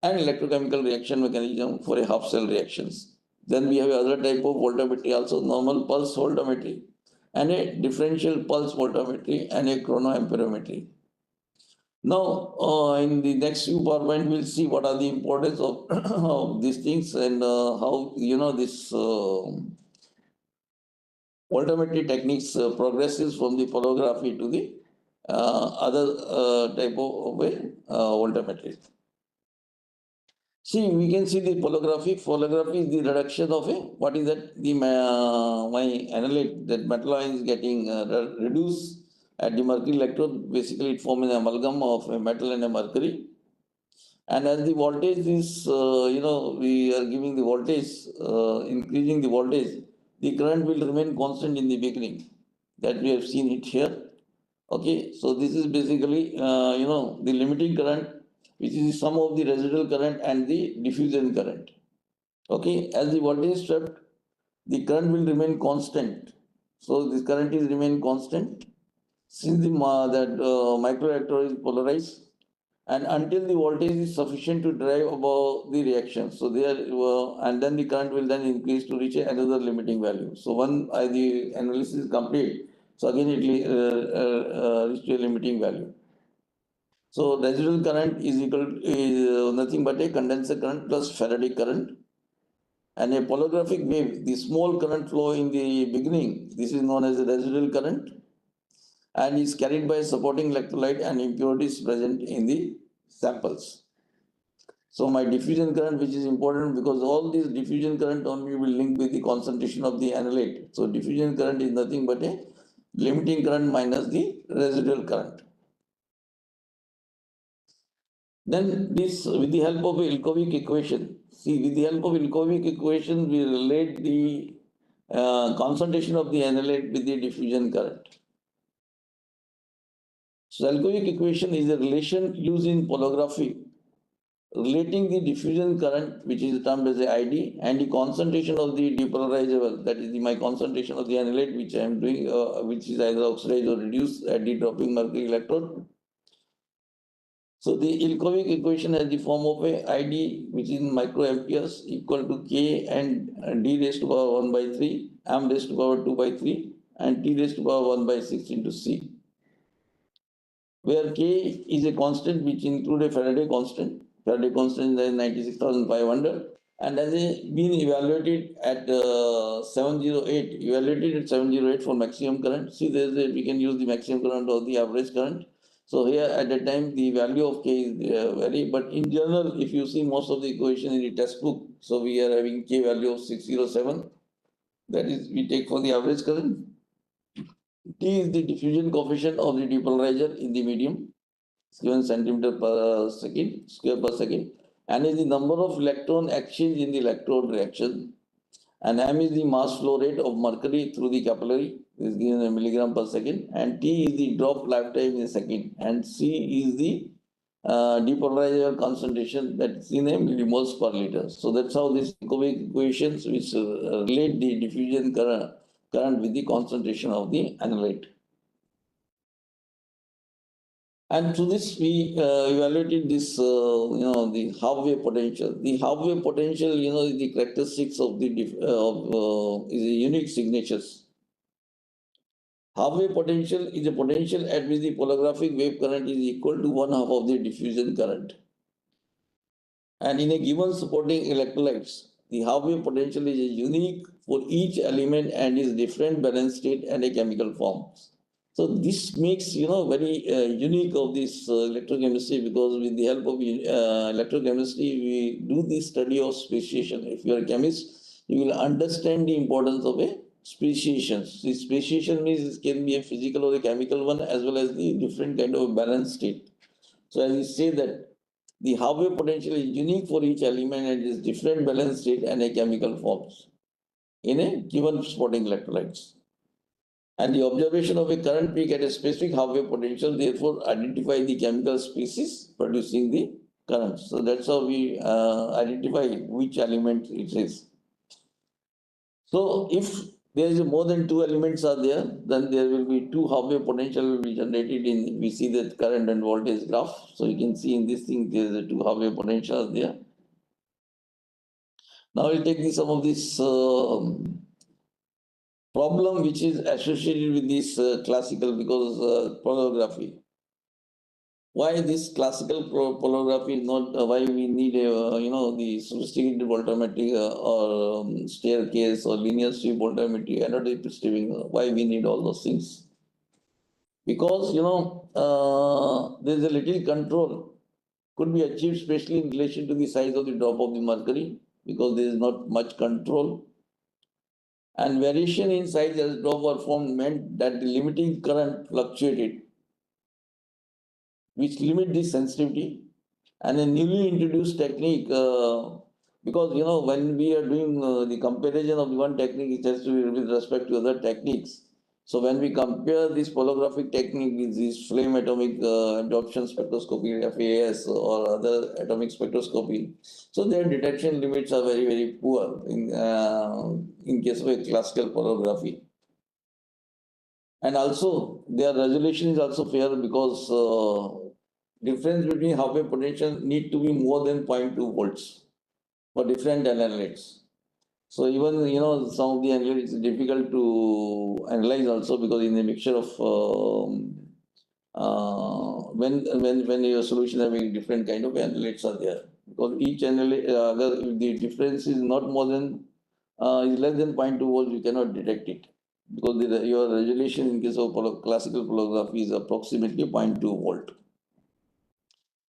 and electrochemical reaction mechanism for a half cell reactions. Then we have other type of voltammetry, also normal pulse voltammetry and a differential pulse voltammetry and a chronoamperometry. Now, in the next few PowerPoint, we'll see what are the importance of, of these things and how this voltammetry techniques progresses from the polography to the other type of voltammetry. See, we can see the polography. Polography is the reduction of a, what is that? The my analyte, that metal ion is getting reduced at the mercury electrode. Basically, it forms an amalgam of a metal and a mercury. And as the voltage is, we are giving the voltage, increasing the voltage, the current will remain constant in the beginning. That we have seen it here. Okay, so this is basically, the limiting current, which is the sum of the residual current and the diffusion current. Okay, as the voltage is swept, the current will remain constant. So this current is remain constant since the microelectrode is polarized, and until the voltage is sufficient to drive above the reaction. So there, and then the current will then increase to reach another limiting value. So when the analysis is complete, so again it will reach a limiting value. So residual current is equal is nothing but a condenser current plus Faraday current. And a polographic wave, the small current flow in the beginning, this is known as a residual current, and is carried by supporting electrolyte and impurities present in the samples. So my diffusion current, which is important because all these diffusion current only will link with the concentration of the analyte. So diffusion current is nothing but a limiting current minus the residual current. Then this, with the help of a Ilkovic equation, see, with the help of Ilkovic equation, we relate the concentration of the analyte with the diffusion current. So Ilkovic equation is a relation used in polography relating the diffusion current, which is termed as a ID, and the concentration of the depolarizable, that is my concentration of the analyte, which I am doing, which is either oxidized or reduced at the dropping mercury electrode. So the Ilkovic equation has the form of a ID, which is in microamperes, equal to K and D raised to power 1 by 3, M raised to power 2 by 3, and T raised to power 1 by 6 into C, where K is a constant which includes a Faraday constant. Faraday constant is 96,500, and has been evaluated at 708. Evaluated at 708 for maximum current. See, we can use the maximum current or the average current. So here at that time the value of K is vary, but in general, if you see most of the equation in the textbook, so we are having K value of 607. That is, we take for the average current. T is the diffusion coefficient of the depolarizer in the medium, given centimeter per second, square per second, and is the number of electron exchange in the electrode reaction, and M is the mass flow rate of mercury through the capillary, is given in milligram per second, and T is the drop lifetime in a second, and C is the depolarizer concentration, that's in a millimoles per liter. So that's how these equations which relate the diffusion current with the concentration of the analyte. And to this, we evaluated this, the half-wave potential. The half-wave potential, is the characteristics of the is a unique signatures. Half-wave potential is a potential at which the polographic wave current is equal to 1/2 of the diffusion current. And in a given supporting electrolytes, the half-wave potential is unique for each element and is different balance state and a chemical form. So this makes, very unique of this electrochemistry, because with the help of electrochemistry, we do the study of speciation. If you are a chemist, you will understand the importance of a speciation. The speciation means it can be a physical or a chemical one, as well as the different kind of balance state. So as we say that the half-wave potential is unique for each element and is different balance state and a chemical forms. in a given spotting electrolytes. And the observation of a current peak at a specific halfway potential therefore identify the chemical species producing the current. So that's how we identify which element it is. So if there is more than two elements are there, then there will be two halfway potential will be generated in, we see that current and voltage graph. So you can see in this thing, there is a two halfway potential there. Now we'll take some of this problem which is associated with this classical, because polarigraphy. Why this classical polarigraphy is not, why we need a, the sophisticated voltammetry or staircase or linear sweep voltammetry, anodic stripping, why we need all those things? Because, there is a little control could be achieved, especially in relation to the size of the drop of the mercury, because there is not much control. And variation in size as drop were formed meant that the limiting current fluctuated, which limit the sensitivity. And a newly introduced technique, because when we are doing the comparison of the one technique, it has to be with respect to other techniques. So when we compare this polographic technique with this flame atomic absorption spectroscopy, FAS, or other atomic spectroscopy, so their detection limits are very, very poor in case of a classical polography. And also their resolution is also fair, because difference between halfway potential need to be more than 0.2 volts for different analytes. So even some of the analytes is difficult to analyze also, because in the mixture of when your solution having different kind of analytes are there, because each analyte if the difference is not more than is less than 0.2 volts, you cannot detect it, because your resolution in case of classical polography is approximately 0.2 volt.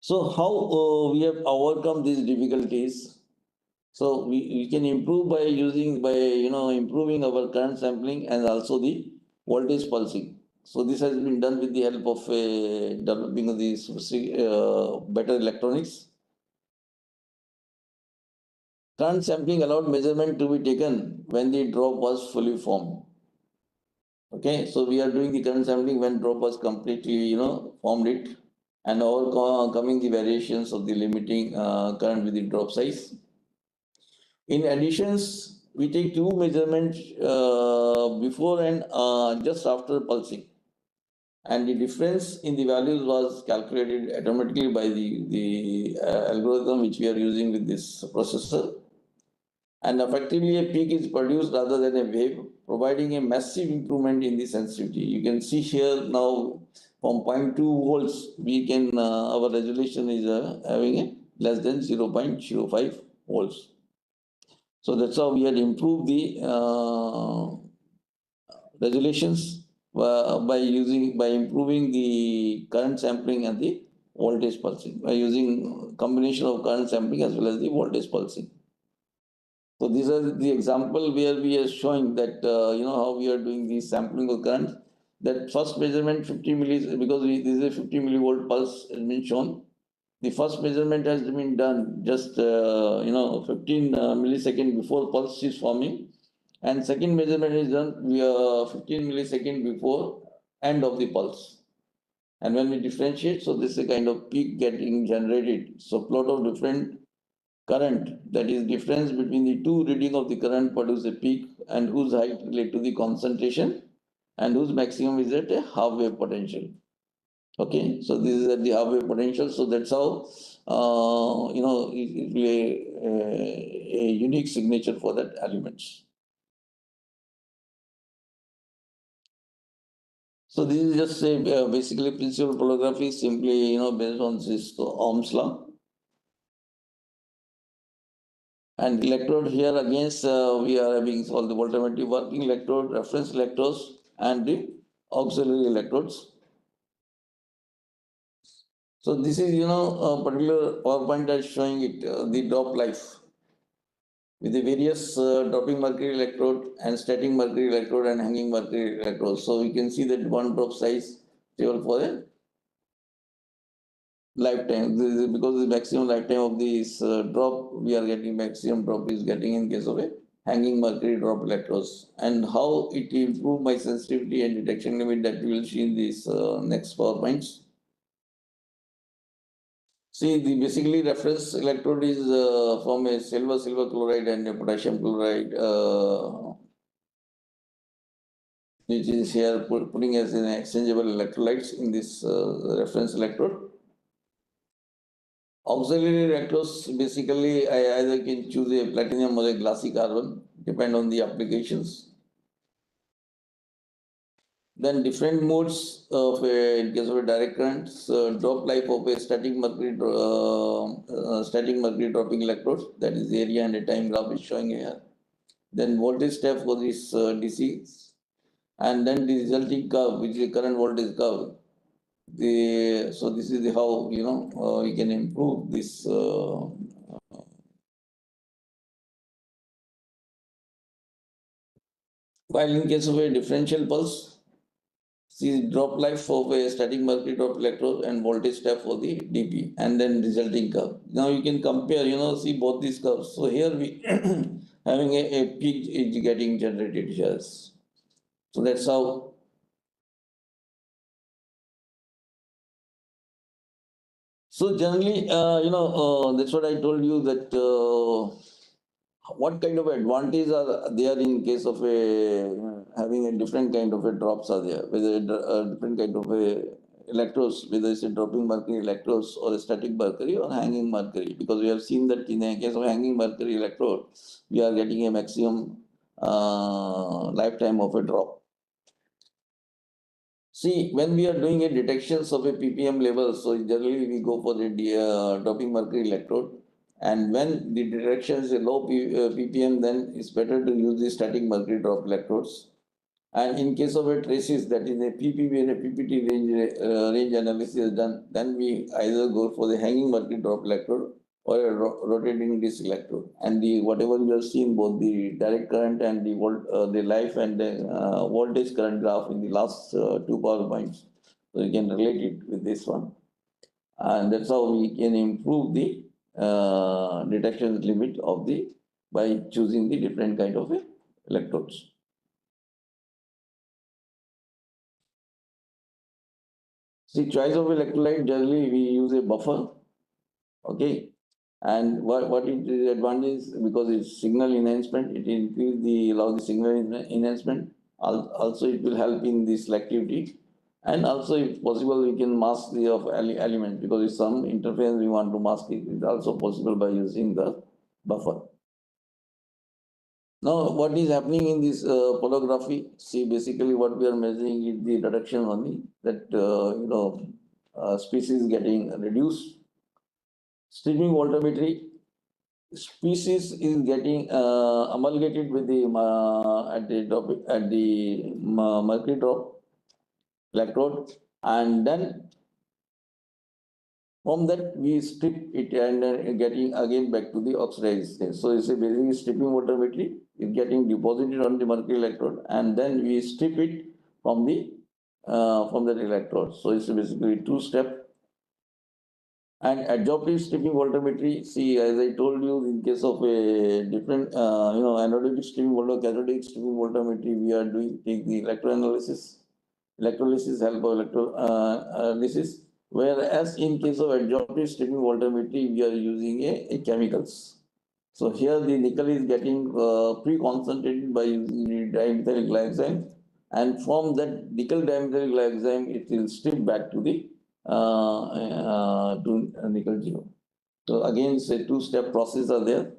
So how we have overcome these difficulties? So we can improve by improving our current sampling and also the voltage pulsing. So this has been done with the help of developing of these better electronics. Current sampling allowed measurement to be taken when the drop was fully formed. Okay, so we are doing the current sampling when drop was completely formed it, and overcoming the variations of the limiting current with the drop size. In addition, we take two measurements before and just after pulsing, and the difference in the values was calculated automatically by the algorithm which we are using with this processor. And effectively, a peak is produced rather than a wave, providing a massive improvement in the sensitivity. You can see here now from 0.2 volts, we can our resolution is having a less than 0.05 volts. So that's how we had improved the resolutions by improving the current sampling and the voltage pulsing, by using combination of current sampling as well as the voltage pulsing. So these are the example where we are showing that how we are doing the sampling of current. That first measurement 50 milli, because this is a 50 millivolt pulse has been shown. The first measurement has been done just 15 millisecond before pulse is forming, and second measurement is done 15 millisecond before end of the pulse. And when we differentiate, so this is a kind of peak getting generated. So plot of different current, that is difference between the two reading of the current, produce a peak, and whose height relate to the concentration, and whose maximum is at a halfway potential. Okay, so this is at the halfway potential. So that's how it will a unique signature for that elements. So this is just a basically principal polography, simply based on this Ohm's law. And electrode here against we are having all the voltammetry working electrode, reference electrodes, and the auxiliary electrodes. So this is a particular PowerPoint is showing it the drop life with the various dropping mercury electrode and static mercury electrode and hanging mercury electrode. So we can see that one drop size stable for a lifetime. This is because the maximum lifetime of this drop, we are getting maximum drop is getting in case of a hanging mercury drop electrodes, and how it improve my sensitivity and detection limit, that we will see in this next PowerPoints. See, the basically reference electrode is from a silver chloride and a potassium chloride, which is here putting as an exchangeable electrolytes in this reference electrode. Auxiliary electrodes, basically, I either can choose a platinum or a glassy carbon, depend on the applications. Then different modes of in case of a direct current, drop life of a static mercury dropping electrodes, that is the area and the time graph is showing here. Then voltage step for this DC, and then the resulting curve, which is the current voltage curve. So this is how we can improve this. While in case of a differential pulse, see drop life of a static mercury drop electrode and voltage step for the DP, and then resulting curve. Now you can compare, see both these curves. So here we having a peak is getting generated here. So that's how. So generally, that's what I told you, that what kind of advantage are there in case of having a different kind of a drops are there, whether a different kind of a electrodes, whether it's a dropping mercury electrodes or a static mercury or hanging mercury, because we have seen that in a case of hanging mercury electrode, we are getting a maximum lifetime of a drop. See, when we are doing a detections of a ppm level, so generally we go for the dropping mercury electrode. And when the detection is a low ppm, then it's better to use the static mercury drop electrodes. And in case of a traces, that is a PPV and a PPT range analysis is done, then we either go for the hanging mercury drop electrode or a rotating disc electrode. And the whatever you have seen, both the direct current and the life and the voltage current graph in the last two PowerPoints. So you can relate it with this one. And that's how we can improve the detection limit of the by choosing the different kind of electrodes. See, choice of electrolyte, generally we use a buffer, okay. And what it is advantage, because it's signal enhancement, it increase allow the signal enhancement. Also, it will help in the selectivity, and also, if possible, we can mask the element, because if some interference we want to mask it, it's also possible by using the buffer. Now, what is happening in this polography? See, basically, what we are measuring is the reduction only, that species getting reduced. Streaming voltammetry, species is getting amalgamated with the at the mercury drop electrode, and then from that we strip it and getting again back to the oxidized state. So it's a basically stripping voltammetry is getting deposited on the mercury electrode, and then we strip it from that electrode. So it's basically two-step. And adaptive stripping voltammetry, see, as I told you, in case of a different, anodic stripping cathodic stripping voltammetry, we are take the electrolysis help of electrolysis. Whereas in case of adaptive stripping voltammetry, we are using a chemicals. So here the nickel is getting pre-concentrated by using the dimethyl glycine, and from that nickel dimethyl glycine, it will strip back to the to nickel zero. So again, it's a two-step process are there.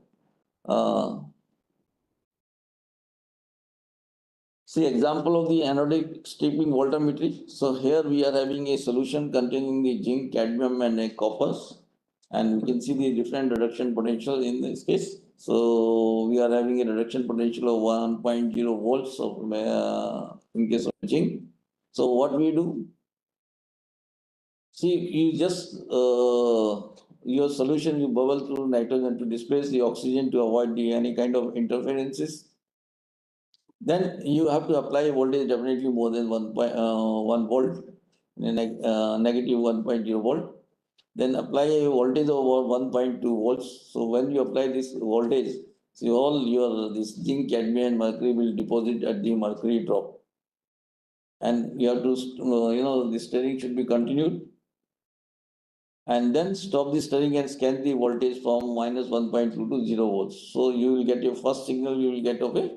See example of the anodic stripping voltammetry. So here we are having a solution containing the zinc, cadmium, and a copper, and we can see the different reduction potential in this case. So we are having a reduction potential of 1.0 volts of in case of zinc. So what we do? See, you just your solution, you bubble through nitrogen to displace the oxygen to avoid any kind of interferences. Then you have to apply a voltage definitely more than 1 volt, negative 1.0 volt. Then apply a voltage of 1.2 volts. So when you apply this voltage, See, all your this zinc, cadmium, and mercury will deposit at the mercury drop. And you have to, the stirring should be continued. And then stop the stirring and scan the voltage from minus 1.2 to 0 volts. So you will get your first signal, you will get of a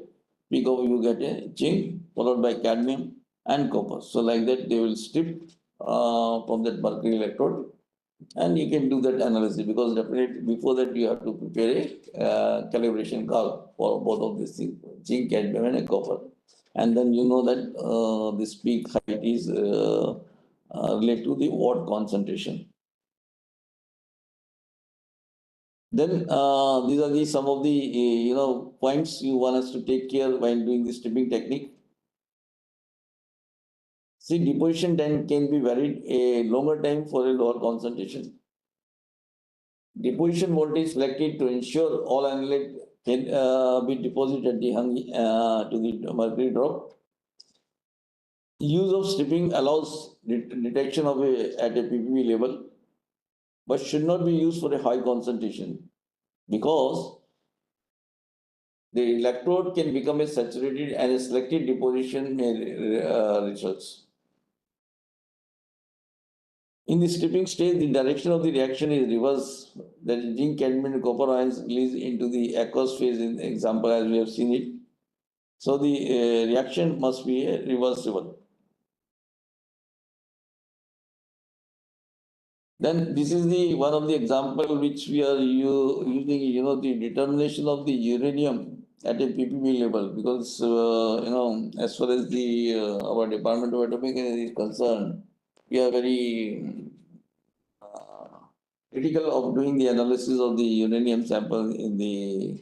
peak of, you get a zinc followed by cadmium and copper. So like that, they will strip from that mercury electrode. And you can do that analysis, because definitely before that you have to prepare a calibration curve for both of these things, zinc, cadmium, and copper. And then you know that this peak height is related to the watt concentration. Then these are the some of the points you want us to take care while doing the stripping technique. See, deposition time can be varied a longer time for a lower concentration. Deposition voltage selected to ensure all analyte can be deposited at the to the mercury drop. Use of stripping allows detection of at a ppb level, but should not be used for a high concentration, because the electrode can become a saturated and a selective deposition may results. In the stripping stage, the direction of the reaction is reverse. That is, zinc, cadmium, and copper ions release into the aqueous phase in the example as we have seen it. So the reaction must be reversible. Then this is the one of the example which we are using, the determination of the uranium at a ppb level, because as far as the our Department of Atomic Energy is concerned, we are very critical of doing the analysis of the uranium sample in the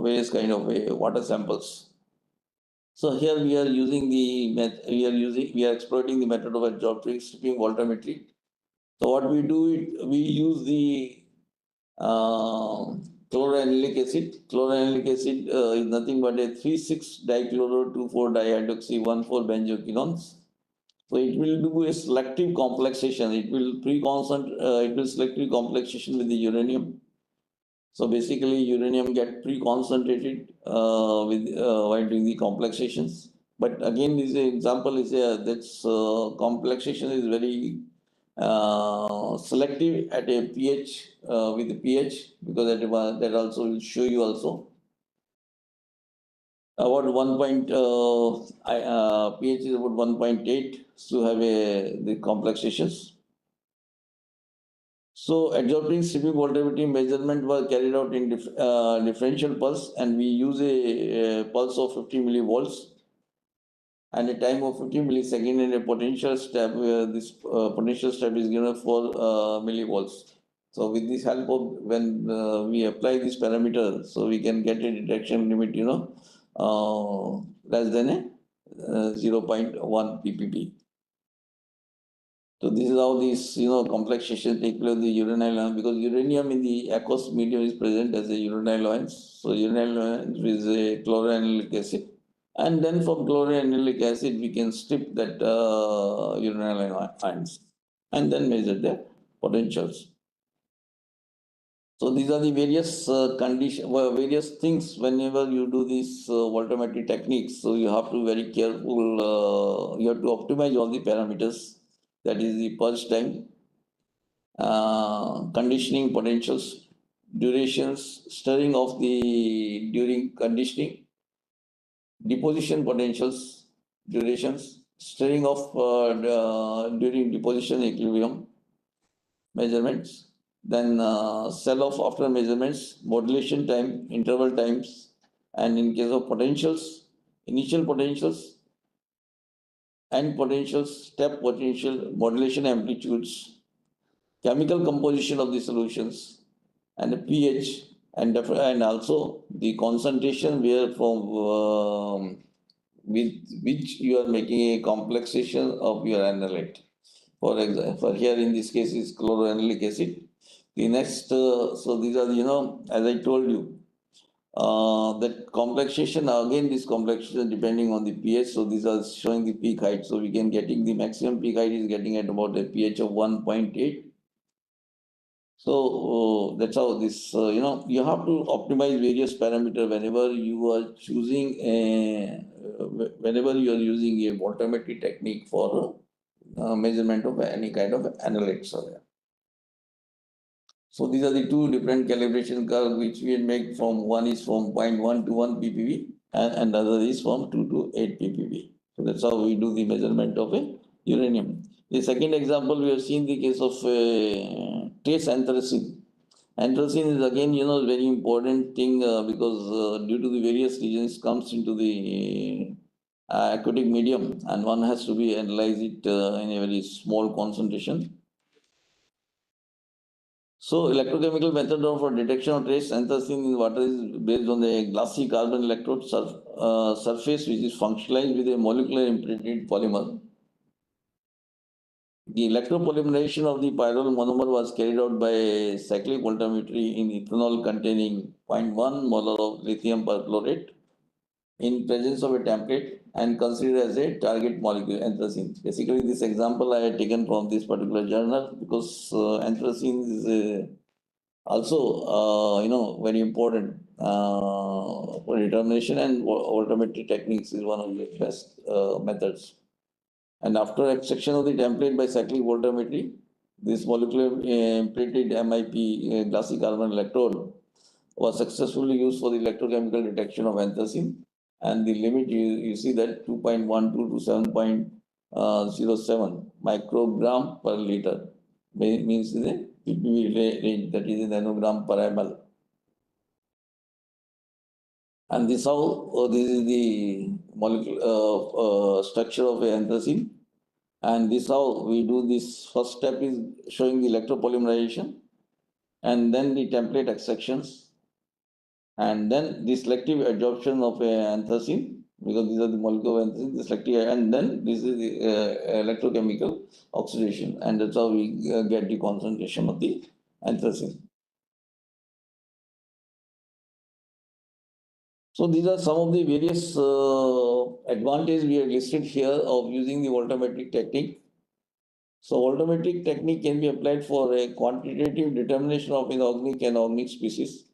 various kind of water samples. So here we are using we are exploiting the method of absorptive stripping voltammetry. So what we do, we use the chloroanilyl acid. Chloroanilyl acid is nothing but a 3,6-dichloro-2,4-dihydroxy-1,4-benzoquinones. So it will do a selective complexation. It will selectively complexation with the uranium. So basically, uranium get pre-concentrated while doing the complexations. But again, this example is that's complexation is very selective at a pH with the pH, because that also will show you also about pH is about 1.8 to have the complexations. So absorbing stripping voltammetry measurement was carried out in differential pulse, and we use a pulse of 50 millivolts and a time of 50 milliseconds, and a potential step. This potential step is given for millivolts. So with this help of, when we apply this parameter, so we can get a detection limit, less than a 0.1 ppb. So this is how this, complexation take place of the uranyl ion, because uranium in the aqueous medium is present as a uranyl ions. So uranyl ions is a chloroanilyl acid. And then from chloroanilyl acid, we can strip that uranyl ions and then measure the potentials. So these are the various various things whenever you do these voltammetry techniques. So you have to be very careful. You have to optimize all the parameters. That is the pulse time, conditioning potentials, durations, stirring of the during conditioning, deposition potentials, durations, stirring of during deposition equilibrium measurements, then sell off after measurements, modulation time, interval times, and in case of potentials, initial potentials, end potentials, step potential, modulation amplitudes, chemical composition of the solutions, and the pH, and also the concentration where from with which you are making a complexation of your analyte. For example, for here in this case is chloroanilyl acid. The next, so these are, as I told you, that complexation, again, this complexation depending on the pH. So these are showing the peak height. So we can getting the maximum peak height is getting at about a pH of 1.8. So that's how this, you have to optimize various parameters whenever you are choosing whenever you are using a voltammetry technique for measurement of any kind of analytics. So these are the two different calibration curve which we make from one is from 0.1 to 1 ppb and another is from 2 to 8 ppb. So that's how we do the measurement of a uranium. The second example we have seen the case of trace anthracene. Anthracene is again, very important thing because due to the various regions comes into the aquatic medium and one has to be analyze it in a very small concentration. So electrochemical method for detection of trace anthracene in water is based on the glassy carbon electrode surface which is functionalized with a molecular imprinted polymer. The electropolymerization of the pyrrole monomer was carried out by cyclic voltammetry in ethanol containing 0.1 molar of lithium perchlorate in presence of a template and considered as a target molecule, anthracene. Basically, this example I had taken from this particular journal because anthracene is also, very important for determination, and voltammetry techniques is one of the best methods. And after extraction of the template by cyclic voltammetry, this molecular imprinted MIP glassy carbon electrode was successfully used for the electrochemical detection of anthracene. And the limit you see that 2.12 to 7.07 microgram per liter means the ppb range, that is in nanogram per ml. And this is the molecular structure of anthracene. And this how we do this. First step is showing the electropolymerization and then the template extractions and then the selective adsorption of anthracene, because these are the molecular anthracene, the selective, and then this is the electrochemical oxidation, and that's how we get the concentration of the anthracene. So these are some of the various advantages we have listed here of using the voltammetric technique. So voltammetric technique can be applied for a quantitative determination of inorganic and organic species.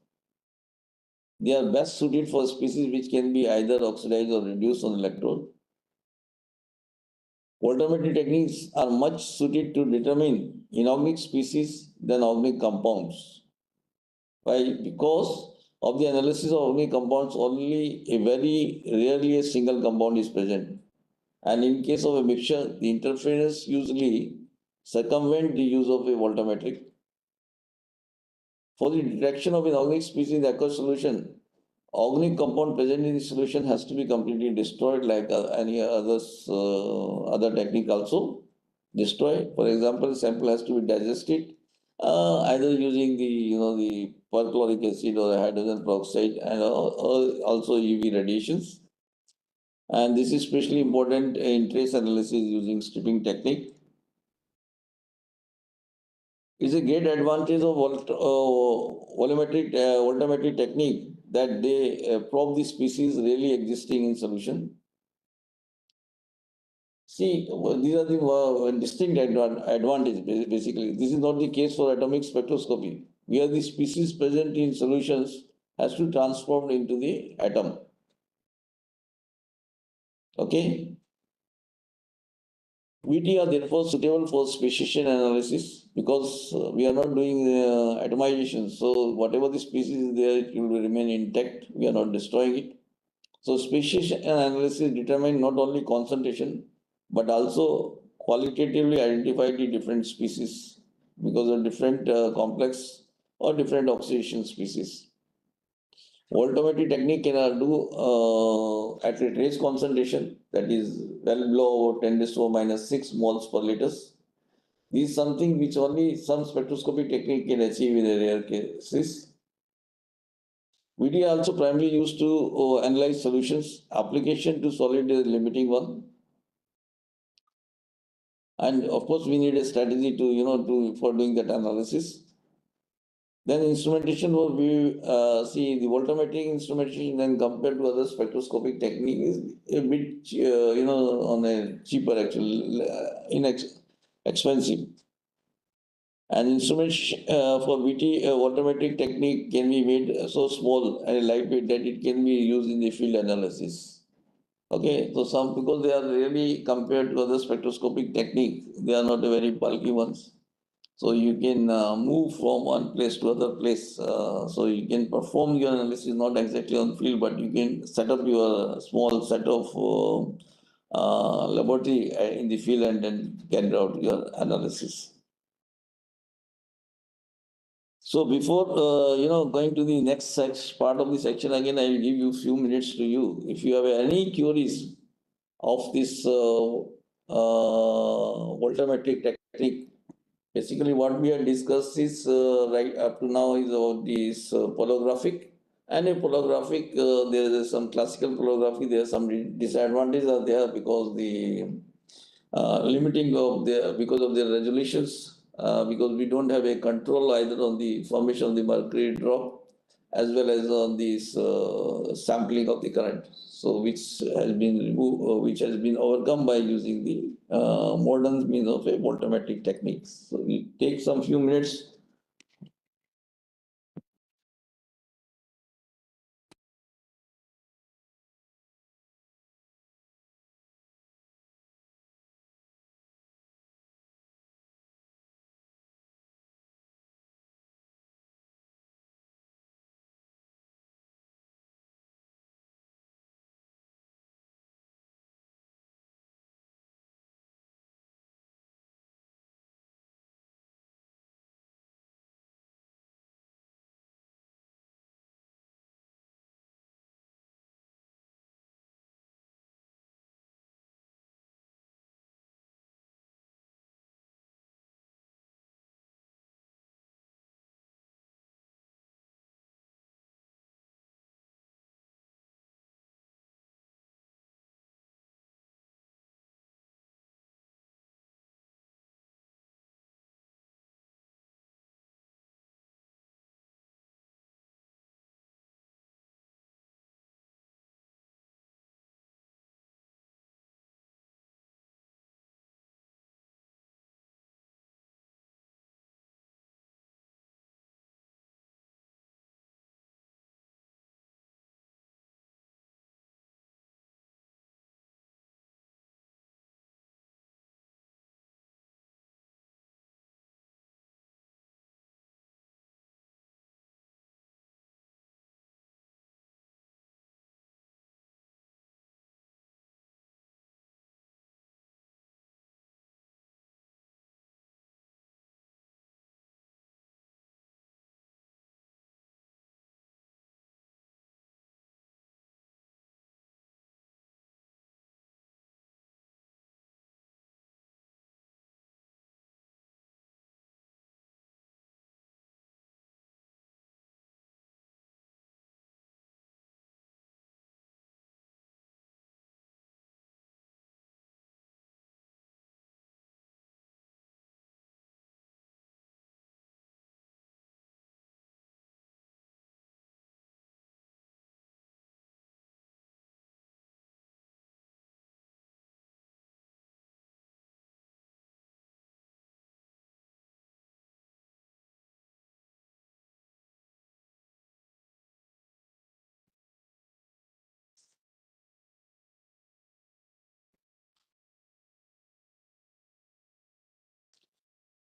They are best suited for species which can be either oxidized or reduced on electrode. Voltammetry techniques are much suited to determine inorganic species than organic compounds. Why? Because of the analysis of organic compounds, only a very rarely a single compound is present. And in case of a mixture, the interference usually circumvent the use of a voltammetric. For the detection of an organic species in the aqueous solution, organic compound present in the solution has to be completely destroyed, like any other technique also destroy. For example, sample has to be digested either using the perchloric acid or hydrogen peroxide, and also UV radiations. And this is especially important in trace analysis using stripping technique. It's a great advantage of voltammetric technique that they probe the species really existing in solution. See, these are the distinct advantages basically. This is not the case for atomic spectroscopy, where the species present in solutions has to transform into the atom. Okay. VT are therefore suitable for speciation analysis because we are not doing atomization. So whatever the species is there, it will remain intact. We are not destroying it. So speciation analysis determine not only concentration, but also qualitatively identify the different species because of different complex or different oxidation species. Voltammetry technique can do at a trace concentration that is well below 10 to the minus 6 moles per liter. This is something which only some spectroscopy technique can achieve in a rare cases. VD also primarily used to analyze solutions. Application to solid is limiting one. And of course, we need a strategy for doing that analysis. Then instrumentation will be, see the voltammetric instrumentation then compared to other spectroscopic technique is a bit, on a cheaper actually, expensive. An instrument for VT automatic technique can be made so small and lightweight that it can be used in the field analysis. Okay, so some, because they are really, compared to other spectroscopic technique, they are not very bulky ones. So you can move from one place to other place. So you can perform your analysis not exactly on field, but you can set up your small set of laboratory in the field and then carry out your analysis. So before going to the next part of the section, again I will give you few minutes to you. If you have any queries of this voltammetric technique, basically what we have discussed is right up to now is about this polographic. And a polographic, there is some classical polography. There are some disadvantages are there because the limiting of the, because of the resolutions, because we don't have a control either on the formation of the mercury drop as well as on this sampling of the current. So which has been removed, which has been overcome by using the modern means of a voltammetric techniques. So we take some few minutes.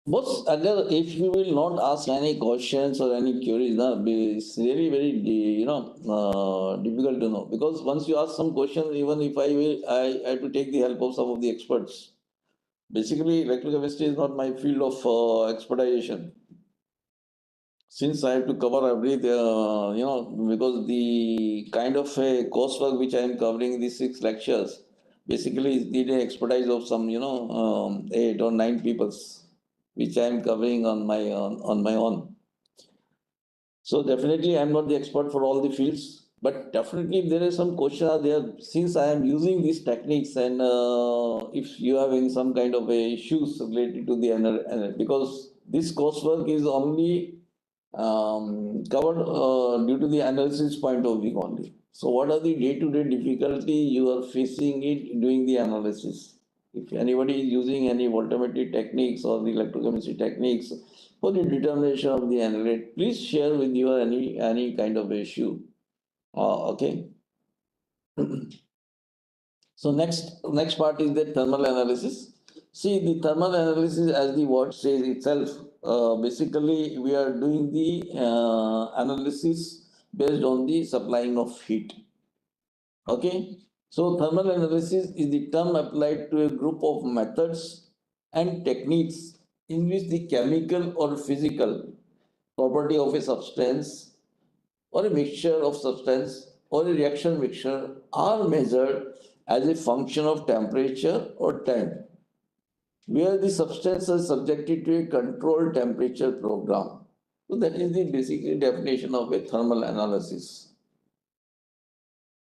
Boss, Agar, if you will not ask any questions or any queries, na, it's really very difficult to know, because once you ask some questions, even if I have to take the help of some of the experts. Basically, electrochemistry is not my field of expertise. Since I have to cover everything, because the kind of a coursework which I am covering, these 6 lectures, basically is the expertise of some 8 or 9 peoples, which I am covering on my own. So definitely, I am not the expert for all the fields, but definitely if there is some question are there, since I am using these techniques, and if you have in some kind of a issues related to the because this coursework is only covered due to the analysis point of view only. So what are the day-to-day difficulty you are facing it doing the analysis? If anybody is using any voltammetry techniques or the electrochemistry techniques, for the determination of the annual rate. Please share with you any kind of issue. Okay. So next part is the thermal analysis. See, the thermal analysis, as the word says itself, basically we are doing the analysis based on the supplying of heat. Okay, so thermal analysis is the term applied to a group of methods and techniques in which the chemical or physical property of a substance or a mixture of substance or a reaction mixture are measured as a function of temperature or time, where the substance is subjected to a controlled temperature program. So that is the basic definition of a thermal analysis.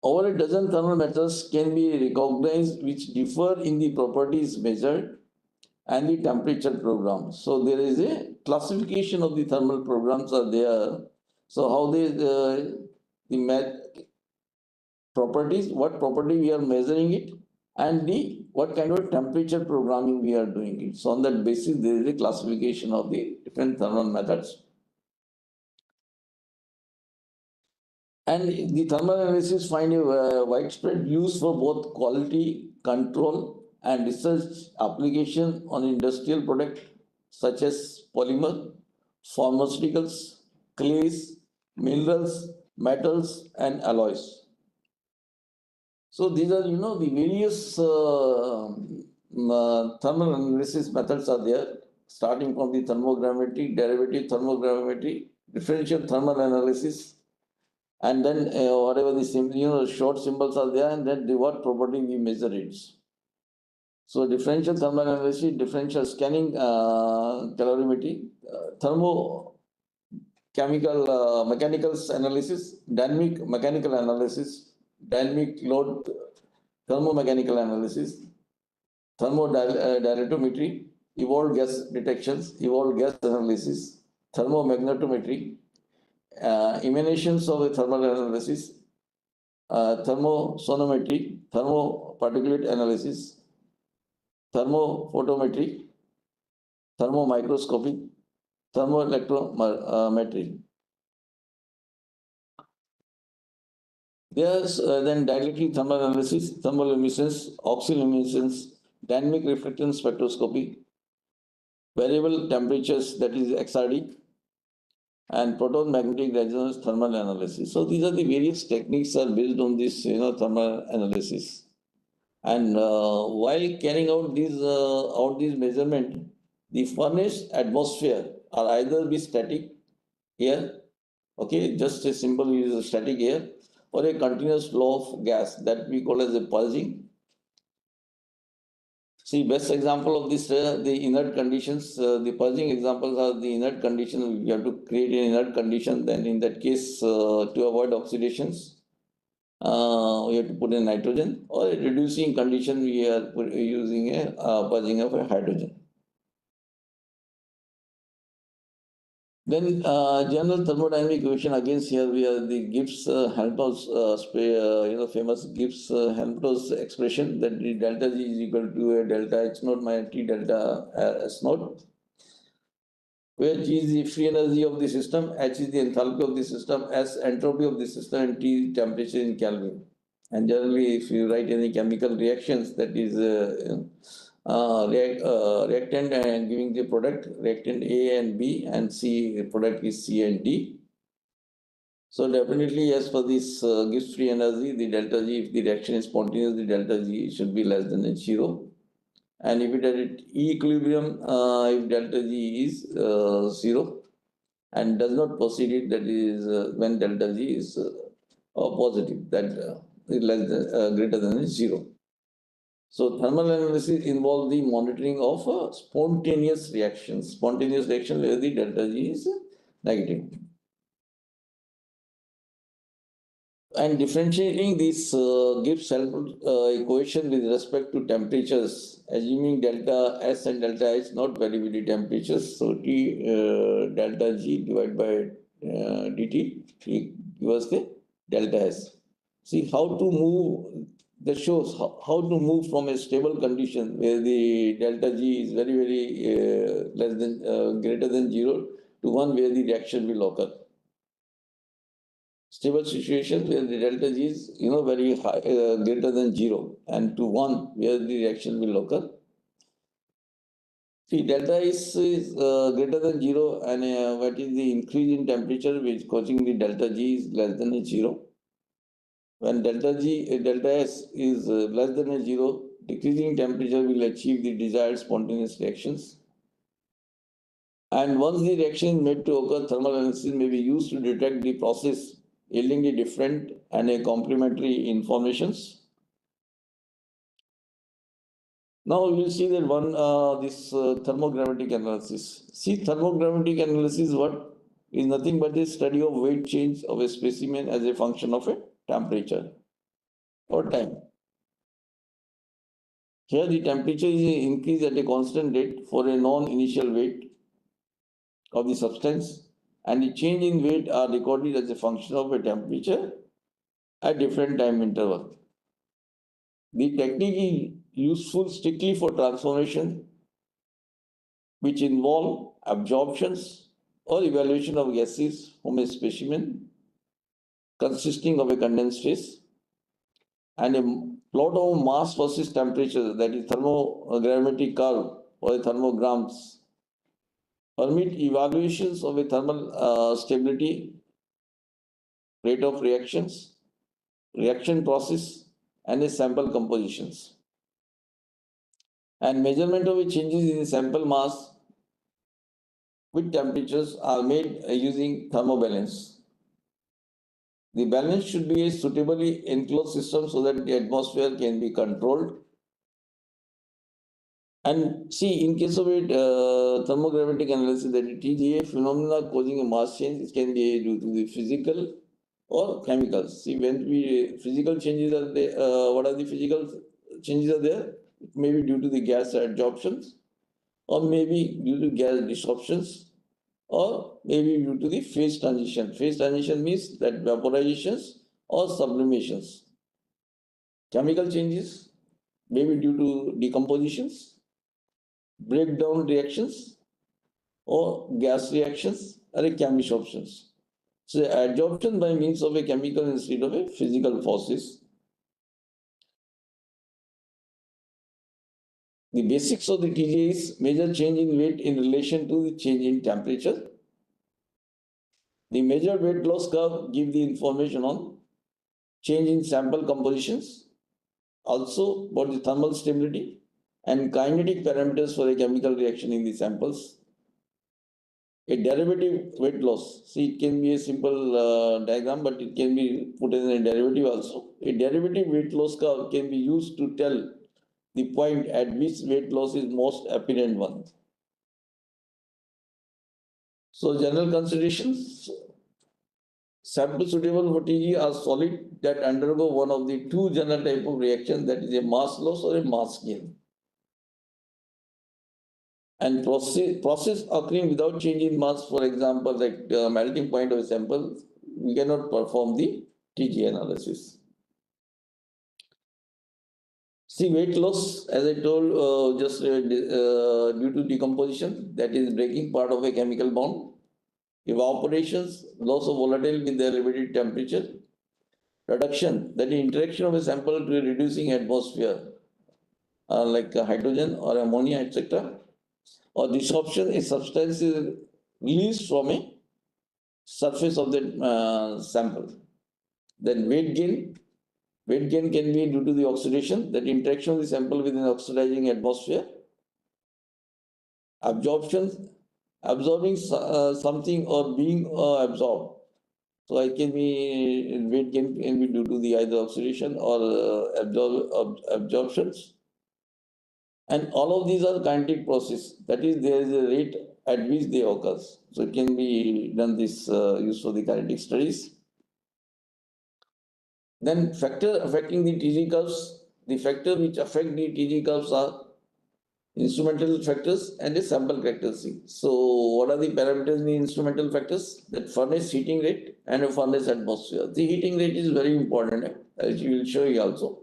Over a dozen thermal methods can be recognized which differ in the properties measured and the temperature program. So there is a classification of the thermal programs are there. So how the properties, what property we are measuring it, and the what kind of temperature programming we are doing it. So on that basis, there is a classification of the different thermal methods. And the thermal analysis find a widespread use for both quality control and research application on industrial products such as polymer, pharmaceuticals, clays, minerals, metals, and alloys. So these are, the various thermal analysis methods are there, starting from the thermogrammetry, derivative thermogrammetry, differential thermal analysis, and then whatever the short symbols are there, and then the what property we measure it. So differential thermal analysis, differential scanning, calorimetry, mechanical analysis, dynamic mechanical analysis, dynamic load thermomechanical analysis, thermodialectrometry, evolved gas detections, evolved gas analysis, thermomagnetometry, emanations of a thermal analysis, thermosonometry, thermoparticulate analysis, thermophotometry, thermomicroscopy, thermoelectrometry. There's then dielectric thermal analysis, thermal emissions, oxyluminescence, dynamic reflectance spectroscopy, variable temperatures, that is XRD, and proton magnetic resonance thermal analysis. So these are the various techniques are based on this, thermal analysis. And while carrying out these measurement, the furnace atmosphere are either be static air, okay, just a simple use of static air, or a continuous flow of gas that we call as a purging. See, best example of this, the inert conditions, the purging examples are the inert condition. We have to create an inert condition. Then in that case, to avoid oxidations, we have to put in nitrogen, or a reducing condition, we are using a purging of a hydrogen. Then general thermodynamic equation, again here we are the Gibbs Helmholtz famous Gibbs Helmholtz expression that the delta G is equal to a delta H naught minus T delta S naught, where G is the free energy of the system, H is the enthalpy of the system, S entropy of the system, and T temperature in Kelvin. And generally, if you write any chemical reactions, that is reactant and giving the product, reactant A and B, and C, product is C and D. So definitely, as for this Gibbs free energy, the delta G, if the reaction is spontaneous, the delta G should be less than H0. And if it is at equilibrium, if delta G is 0 and does not proceed it, that is when delta G is positive, that is less than, greater than 0. So thermal analysis involves the monitoring of spontaneous reactions. Spontaneous reaction where the delta G is negative. And differentiating this Gibbs equation with respect to temperatures, assuming delta S and delta H not variability temperatures. So T delta G divided by dt gives us the delta S. See how to move that shows how to move from a stable condition where the delta G is very less than greater than 0 to one where the reaction will occur. Stable situation where the delta G is very high, greater than 0, and to 1 where the reaction will occur. See, delta is greater than 0, and what is the increase in temperature which causing the delta G is less than 0. When delta S is less than 0, decreasing temperature will achieve the desired spontaneous reactions. And once the reaction is made to occur, thermal analysis may be used to detect the process, yielding the different and a complementary informations. Now we will see that this thermogrammetric analysis. See, thermogrammetric analysis what is nothing but the study of weight change of a specimen as a function of a temperature or time. Here the temperature is increased at a constant rate for a known initial weight of the substance, and the change in weight are recorded as a function of a temperature at different time interval. The technique is useful strictly for transformation which involve absorptions or evaluation of gases from a specimen consisting of a condensed phase and a plot of mass versus temperature, that is thermogrammetric curve or thermograms, permit evaluations of a thermal stability, rate of reactions, reaction process, and a sample compositions. And measurement of changes in sample mass with temperatures are made using thermobalance. The balance should be a suitably enclosed system so that the atmosphere can be controlled. And see, in case of it, thermogrammetric analysis, that TGA phenomena causing a mass change, it can be due to the physical or chemicals. See, when we physical changes are there, what are the physical changes are there? It may be due to the gas adsorptions, or maybe due to gas disruptions, or maybe due to the phase transition. Phase transition means that vaporizations or sublimations. Chemical changes may be due to decompositions, breakdown reactions, or gas reactions, or chemisoptions. So adsorption by means of a chemical instead of a physical forces. The basics of the TGA is measure change in weight in relation to the change in temperature. The measured weight loss curve gives the information on change in sample compositions, also about the thermal stability and kinetic parameters for a chemical reaction in the samples. A derivative weight loss, see, it can be a simple diagram, but it can be put in a derivative also. A derivative weight loss curve can be used to tell the point at which weight loss is most apparent one. So general considerations. Samples suitable for TG are solid that undergo one of the two general type of reactions, that is a mass loss or a mass gain. And process occurring without change in mass, for example, like melting point of a sample, we cannot perform the TG analysis. See, weight loss, as I told, just due to decomposition, that is breaking part of a chemical bond. Evaporations, loss of volatility with their elevated temperature. Reduction, that is interaction of a sample to a reducing atmosphere, like hydrogen or ammonia, etc. Or disruption, a substance is released from a surface of the sample. Then weight gain. Weight gain can be due to the oxidation, that interaction of the sample with an oxidizing atmosphere. Absorption, absorbing something or being absorbed. So it can be weight gain can be due to the either oxidation or absorptions. And all of these are kinetic process. That is, there is a rate at which they occur. So it can be done this use for the kinetic studies. Then factor affecting the TG curves. The factor which affect the TG curves are instrumental factors and a sample characteristic. So what are the parameters in the instrumental factors? That furnace heating rate and a furnace atmosphere. The heating rate is very important, as you will show you also.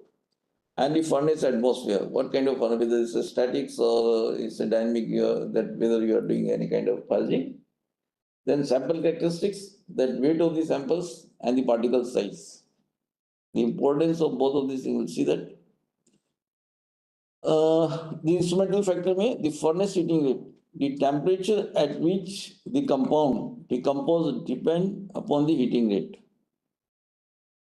and the furnace atmosphere. What kind of furnace? Whether it's a statics or it's a dynamic, that whether you are doing any kind of purging. Then sample characteristics, that weight of the samples and the particle size. The importance of both of these, you will see that. The instrumental factor may the furnace heating rate. The temperature at which the compound decompose depend upon the heating rate.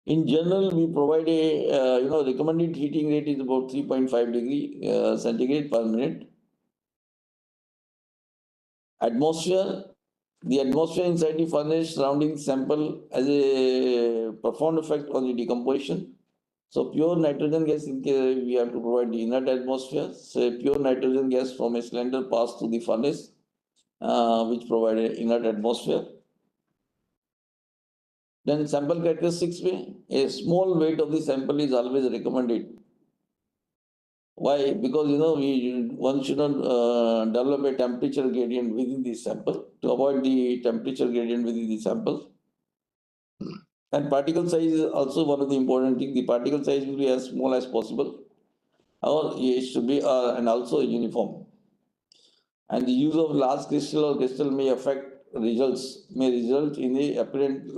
In general, we provide a recommended heating rate is about 3.5 degree centigrade per minute. Atmosphere, the atmosphere inside the furnace surrounding sample has a profound effect on the decomposition. So pure nitrogen gas, in case we have to provide the inert atmosphere. So pure nitrogen gas from a cylinder pass through the furnace, which provide an inert atmosphere. Then sample characteristics way, a small weight of the sample is always recommended. Why? Because one should not develop a temperature gradient within the sample to avoid the temperature gradient within the sample. And particle size is also one of the important things. The particle size will be as small as possible, or it should be and also uniform. And the use of large crystal or crystal may result in the apparent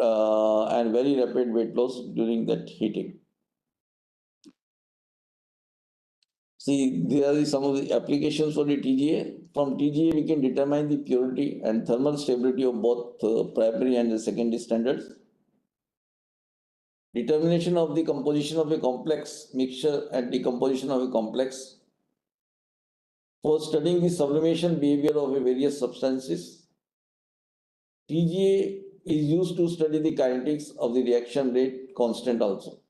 and very rapid weight loss during that heating. See, there are some of the applications for the TGA. From TGA, we can determine the purity and thermal stability of both primary and the secondary standards. Determination of the composition of a complex mixture and decomposition of a complex. For studying the sublimation behavior of various substances, TGA is used to study the kinetics of the reaction rate constant also.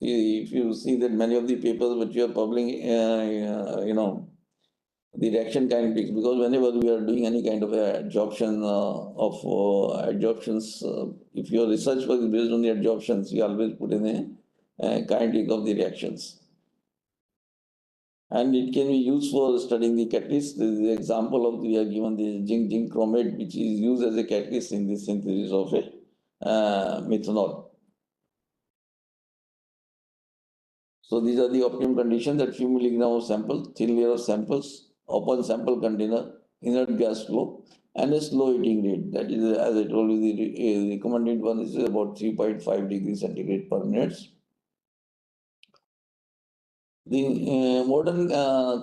If you see that many of the papers which you are publishing, the reaction kinetics, because whenever we are doing any kind of adsorption adsorptions, if your research work is based on the adsorptions, you always put in a kinetic of the reactions. And it can be used for studying the catalyst. This is the example of we are given the zinc chromate, which is used as a catalyst in the synthesis of a methanol. So these are the optimum conditions that few milligram of sample, thin layer of samples, open sample container, inert gas flow, and a slow heating rate. That is, as I told you, the recommended one is about 3.5 degrees centigrade per minute. The modern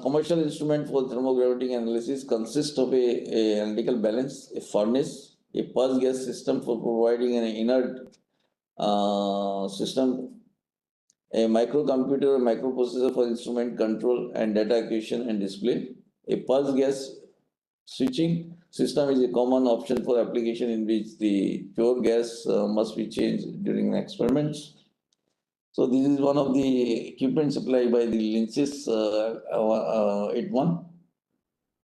commercial instrument for thermogravity analysis consists of a analytical balance, a furnace, a pulse gas system for providing an inert system, a microcomputer or microprocessor for instrument control and data acquisition and display. A pulse gas switching system is a common option for application in which the pure gas must be changed during experiments. So this is one of the equipment supplied by the Linksys 81.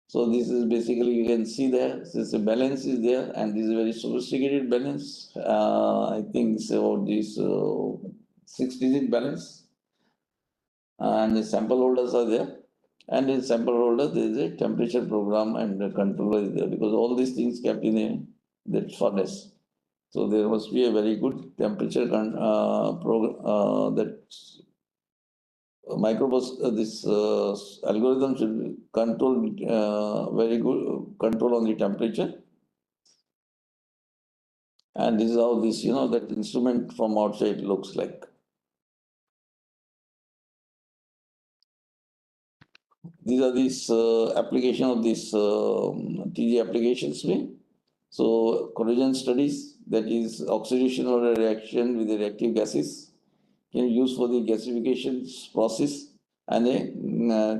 So this is basically, you can see there, this balance is there, and this is a very sophisticated balance. I think it's about this 6-digit balance. And the sample holders are there. And in sample holder, there is a temperature program and the controller is there, because all these things kept in that furnace. So there must be a very good temperature program that this algorithm should control very good control on the temperature. And this is how this, that instrument from outside looks like. These are these application of these TG applications. So corrosion studies, that is oxidation or a reaction with the reactive gases, can be used for the gasification process and a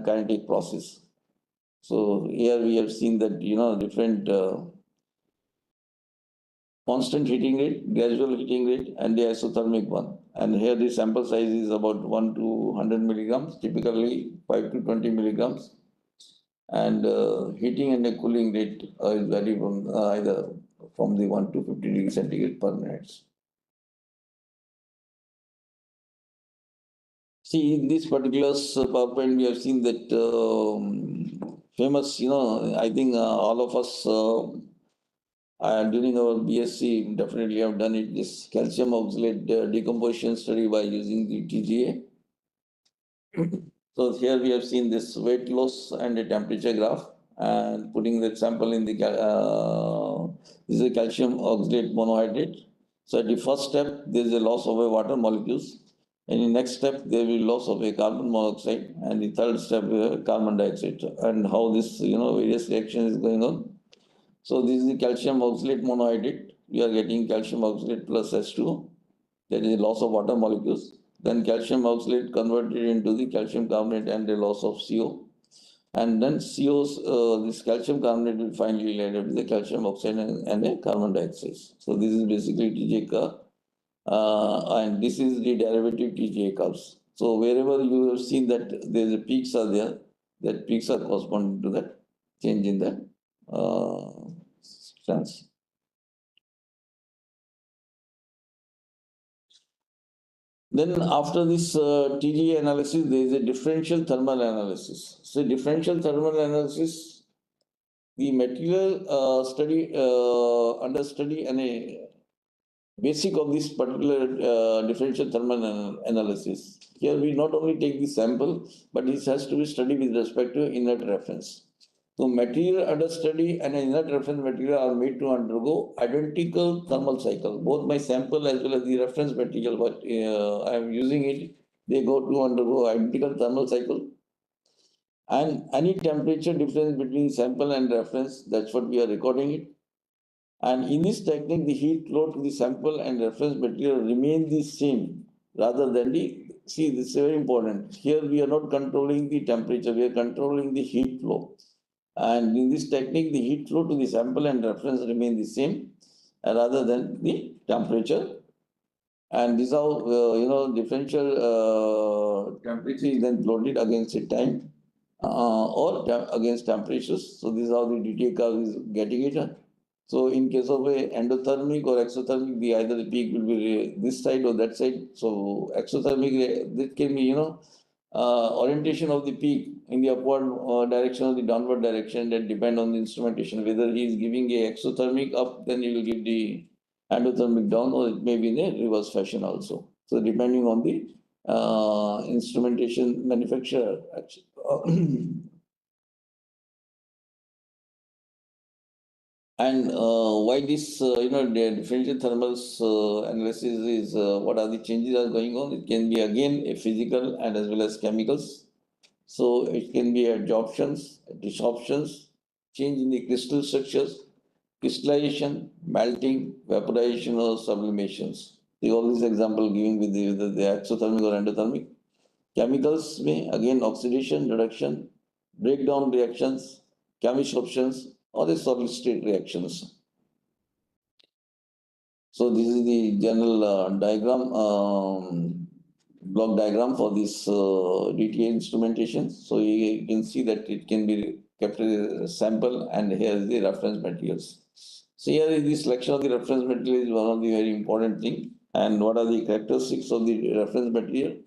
kinetic process. So here we have seen that different constant heating rate, gradual heating rate, and the isothermic one. And here the sample size is about 1 to 100 milligrams, typically 5 to 20 milligrams. And heating and the cooling rate is vary from either from the 1 to 50 degrees centigrade per minute. See, in this particular PowerPoint, we have seen that famous, I think all of us during our BSc definitely have done it, this calcium oxalate decomposition study by using the TGA. So here we have seen this weight loss and a temperature graph, and putting the sample in the this is a calcium oxalate monohydrate. So at the first step, there is a loss of a water molecules. In the next step, there will be loss of a carbon monoxide, and the third step, carbon dioxide. And how this various reaction is going on. So this is the calcium oxalate monohydrate. We are getting calcium oxalate plus H2O. There is a loss of water molecules. Then calcium oxalate converted into the calcium carbonate and a loss of CO. And then CO's, this calcium carbonate will finally land up with the calcium oxide and a carbon dioxide. So this is basically TJ curve. And this is the derivative TJ curves. So wherever you have seen that there is a peaks are there, that peaks are corresponding to that change in the stance. Then after this TGA analysis, there is a differential thermal analysis. So differential thermal analysis, the material under study and a basic of this particular differential thermal analysis. Here we not only take the sample, but it has to be studied with respect to inert reference. So material under study and an inert reference material are made to undergo identical thermal cycle. Both my sample as well as the reference material, what I am using it, they go to undergo identical thermal cycle. And any temperature difference between sample and reference, that's what we are recording it. And in this technique, the heat flow to the sample and reference material remain the same rather than see, this is very important. Here we are not controlling the temperature, we are controlling the heat flow. And in this technique, the heat flow to the sample and reference remain the same rather than the temperature. And this is how, differential temperature is then plotted against a time or against temperatures. So this is how the DTA curve is getting it. So in case of a endothermic or exothermic, either the peak will be this side or that side. So exothermic, that can be, orientation of the peak in the upward direction or the downward direction, that depend on the instrumentation. Whether he is giving a exothermic up, then he will give the endothermic down, or it may be in a reverse fashion also. So depending on the instrumentation manufacturer, actually. And why this, the differential thermals analysis is, what are the changes are going on? It can be again a physical and as well as chemicals. So it can be adsorptions, disruptions, change in the crystal structures, crystallization, melting, vaporization, or sublimations. See all these examples giving with the exothermic or endothermic. Chemicals may again oxidation, reduction, breakdown reactions, chemisoptions, or the solid state reactions. So this is the general diagram, block diagram for this DTA instrumentation. So you can see that it can be kept as a sample, and here is the reference materials. So here is the selection of the reference material is one of the very important thing. And what are the characteristics of the reference material?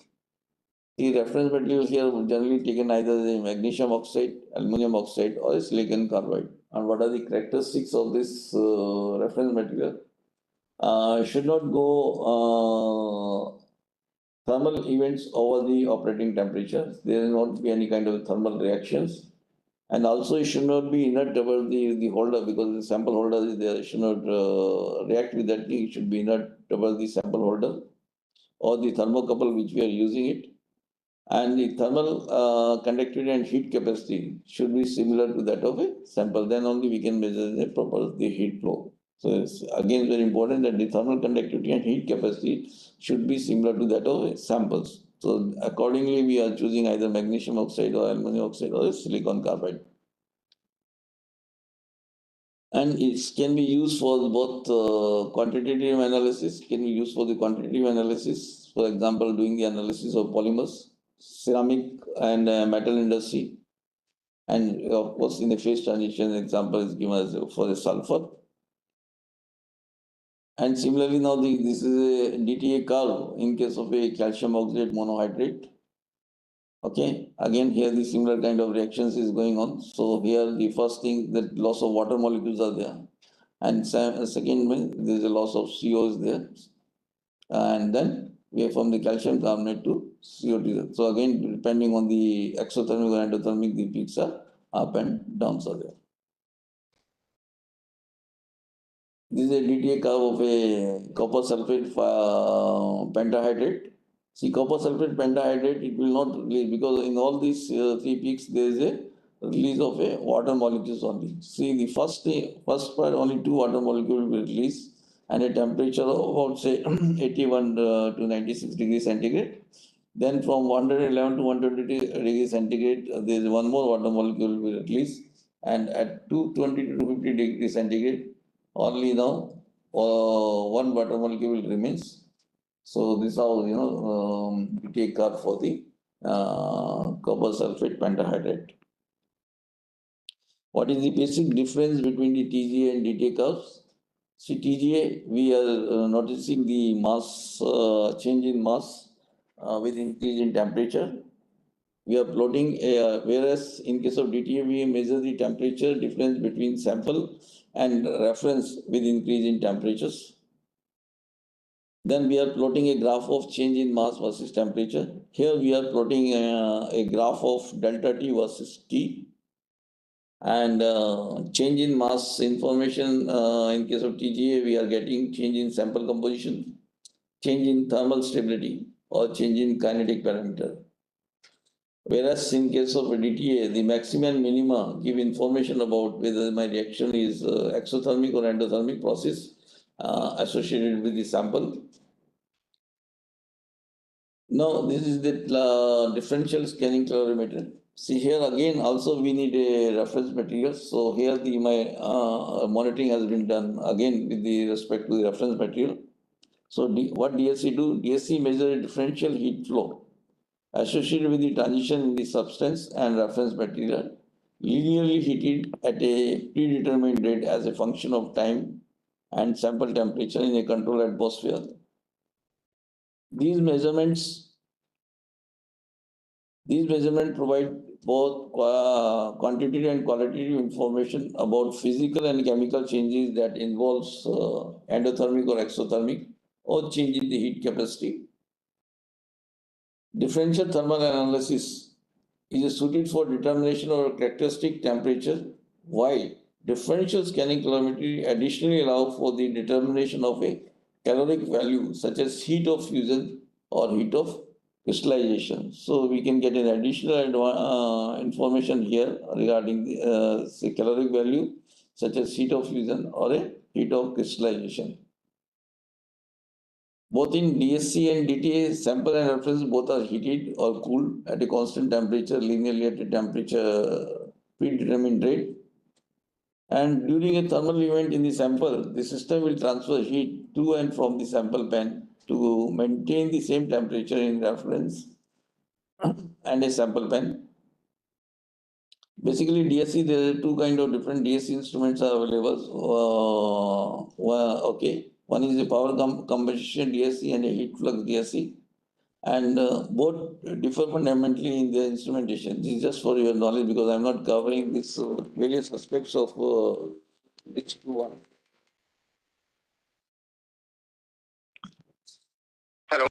The reference material here generally taken either the magnesium oxide, aluminum oxide, or a silicon carbide. And what are the characteristics of this reference material? Should not go thermal events over the operating temperature. There will not be any kind of thermal reactions. And also it should not be inert over the holder, because the sample holder is there. It should not react with that thing. It should be inert over the sample holder or the thermocouple which we are using it. And the thermal conductivity and heat capacity should be similar to that of a sample. Then only we can measure the proper the heat flow. So it's again very important that the thermal conductivity and heat capacity should be similar to that of samples. So accordingly, we are choosing either magnesium oxide or aluminum oxide or silicon carbide. And it can be used for both quantitative analysis, can be used for the quantitative analysis. For example, doing the analysis of polymers, ceramic and metal industry. And of course, in the phase transition example is given as for the sulfur. And similarly, now this is a DTA curve in case of a calcium oxalate monohydrate. Okay, again here the similar kind of reactions is going on. So here the first thing, that loss of water molecules are there. And second one, there is a loss of CO is there. And then we have from the calcium carbonate to CO2. So again, depending on the exothermic or endothermic, the peaks are up and downs are there. This is a DTA curve of a copper sulfate pentahydrate. See, copper sulfate pentahydrate, it will not release because in all these three peaks, there is a release of a water molecules only. See, the first part, only two water molecules will be released and a temperature of about say 81 to 96 degrees centigrade. Then from 111 to 120 degrees centigrade, there is one more water molecule will be released. And at 220 to 250 degrees centigrade, only now one water molecule remains. So this is how we take curve for the copper sulfate pentahydrate. What is the basic difference between the TGA and DTA curves? See, TGA, we are noticing the mass change in mass with increase in temperature. We are plotting, whereas in case of DTA, we measure the temperature difference between sample and reference with increase in temperatures. Then we are plotting a graph of change in mass versus temperature. Here we are plotting a graph of delta T versus T. And change in mass information in case of TGA, we are getting change in sample composition, change in thermal stability, or change in kinetic parameter. Whereas in case of DTA, the maximum and minima give information about whether my reaction is exothermic or endothermic process associated with the sample. Now, this is the differential scanning calorimeter. See here again, also we need a reference material. So here my monitoring has been done again with the respect to the reference material. So what DSC do? DSC measure a differential heat flow associated with the transition in the substance and reference material, linearly heated at a predetermined rate as a function of time and sample temperature in a controlled atmosphere. These measurements provide both quantitative and qualitative information about physical and chemical changes that involves endothermic or exothermic or change in the heat capacity. Differential thermal analysis is suited for determination of characteristic temperature, while differential scanning calorimetry additionally allow for the determination of a caloric value such as heat of fusion or heat of crystallization. So we can get an additional information here regarding the say caloric value such as heat of fusion or a heat of crystallization. Both in DSC and DTA, sample and reference both are heated or cooled at a constant temperature, linearly at a temperature predetermined rate. And during a thermal event in the sample, the system will transfer heat to and from the sample pan to maintain the same temperature in reference and a sample pan. Basically, DSC, there are two kind of different DSC instruments are available. Okay, one is a power combustion DSC and a heat flux DSC. And both differ fundamentally in their instrumentation. This is just for your knowledge because I'm not covering this various aspects of which one. Hello.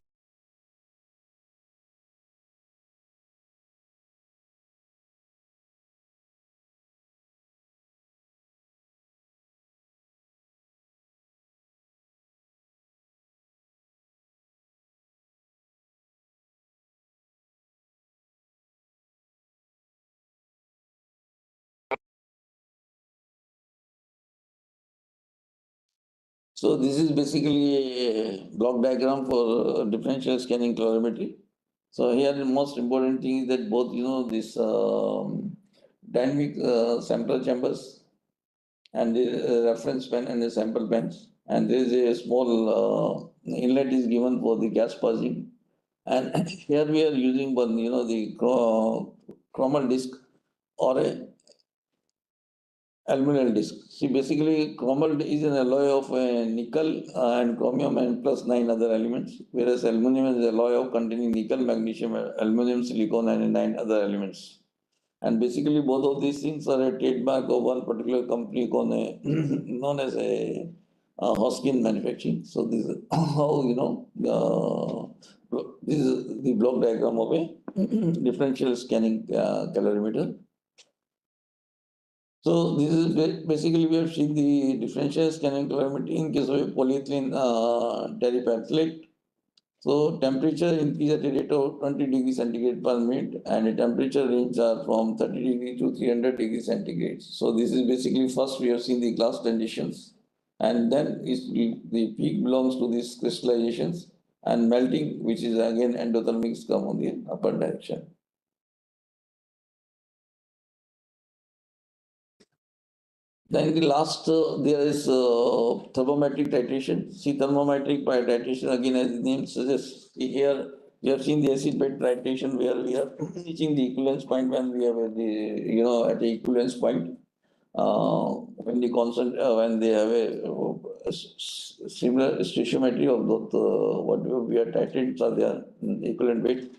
So this is basically a block diagram for differential scanning calorimetry. So here the most important thing is that both this dynamic sampler chambers and the reference pen and the sample pens, and there is a small inlet is given for the gas purging. And here we are using one, the chromal disc or a aluminum disc. See, basically, chromal is an alloy of nickel and chromium and plus 9 other elements, whereas aluminum is an alloy of containing nickel, magnesium, aluminum, silicon, and 9 other elements. And basically, both of these things are a trademark of one particular company known as a Hoskin Manufacturing. So this is how this is the block diagram of a differential scanning calorimeter. So this is basically we have seen the differential scanning calorimeter in case of a polyethylene terephthalate. So temperature increase at a rate of 20 degrees centigrade per minute, and the temperature range are from 30 degree to 300 degrees centigrade. So this is basically first we have seen the glass transitions, and then the peak belongs to these crystallizations and melting, which is again endothermics come on the upper direction. Then the last, there is thermometric titration. See, thermometric by titration, again, as the name suggests, here we have seen the acid bed titration where we are reaching the equivalence point when we have at the equivalence point. When the constant, when they have a similar stoichiometry of both whatever we are titrating, so they are equivalent weight.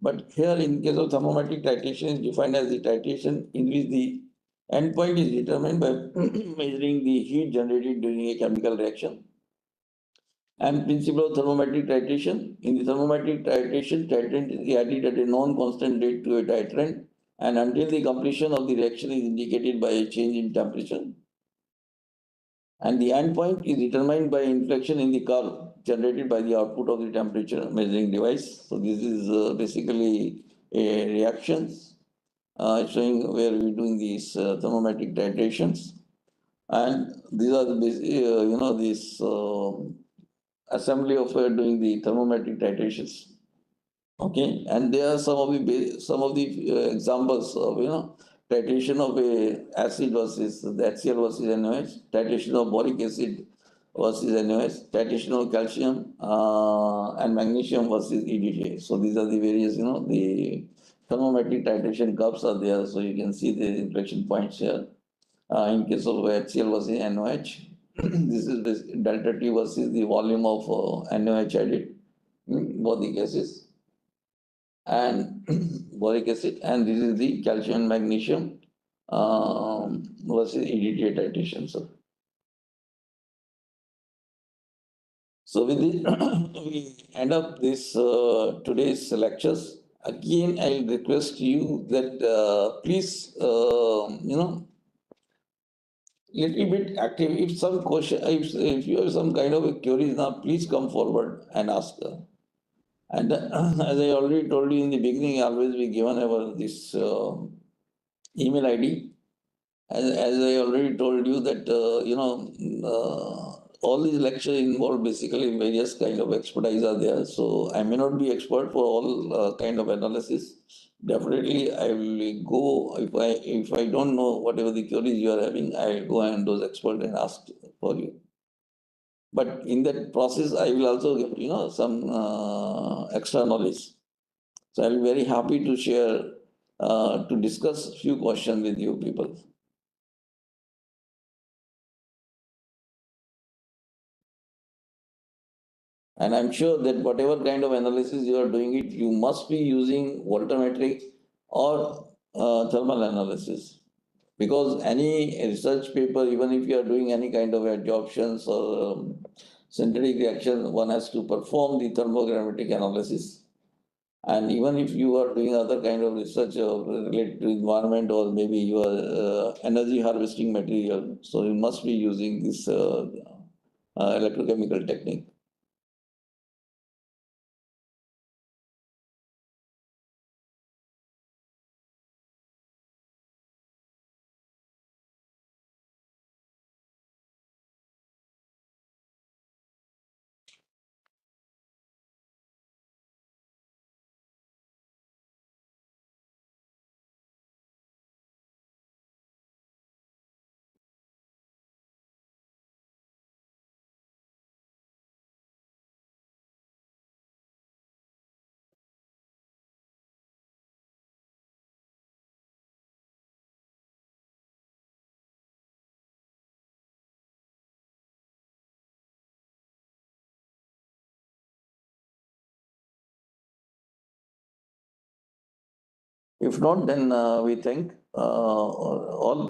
But here, in case of thermometric titration, is defined as the titration in which the endpoint is determined by measuring the heat generated during a chemical reaction. And principle of thermometric titration. In the thermometric titration, titrant is added at a non-constant rate to a titrant, and until the completion of the reaction is indicated by a change in temperature. And the endpoint is determined by inflection in the curve generated by the output of the temperature measuring device. So this is basically a reactions showing where we're doing these thermometric titrations. And these are the this assembly of doing the thermometric titrations. Okay, and there are some of the examples of titration of a acid versus the HCl versus NaOH, titration of boric acid versus NaOH, titration of calcium and magnesium versus EDTA. So these are the various the thermometric titration curves are there. So you can see the inflection points here. In case of HCl versus NaOH, this is delta T versus the volume of NaOH added in both the cases, and boric acid, and this is the calcium and magnesium versus EDTA titration. So with this, we end up this today's lectures. Again, I'll request you that please, little bit active. If some question, if you have some kind of a query now, please come forward and ask. And as I already told you in the beginning, always be given our this email ID. As I already told you that all these lectures involve basically various kind of expertise are there. So I may not be expert for all kind of analysis. Definitely, I will go if I don't know whatever the queries you are having, I will go and those experts and ask for you. But in that process, I will also get some extra knowledge. So I'll be very happy to share to discuss few questions with you people. And I'm sure that whatever kind of analysis you are doing it, you must be using voltammetric or thermal analysis. Because any research paper, even if you are doing any kind of adsorptions or synthetic reaction, one has to perform the thermogrammetric analysis. And even if you are doing other kind of research related to environment or maybe your energy harvesting material, so you must be using this electrochemical technique. If not, then we think all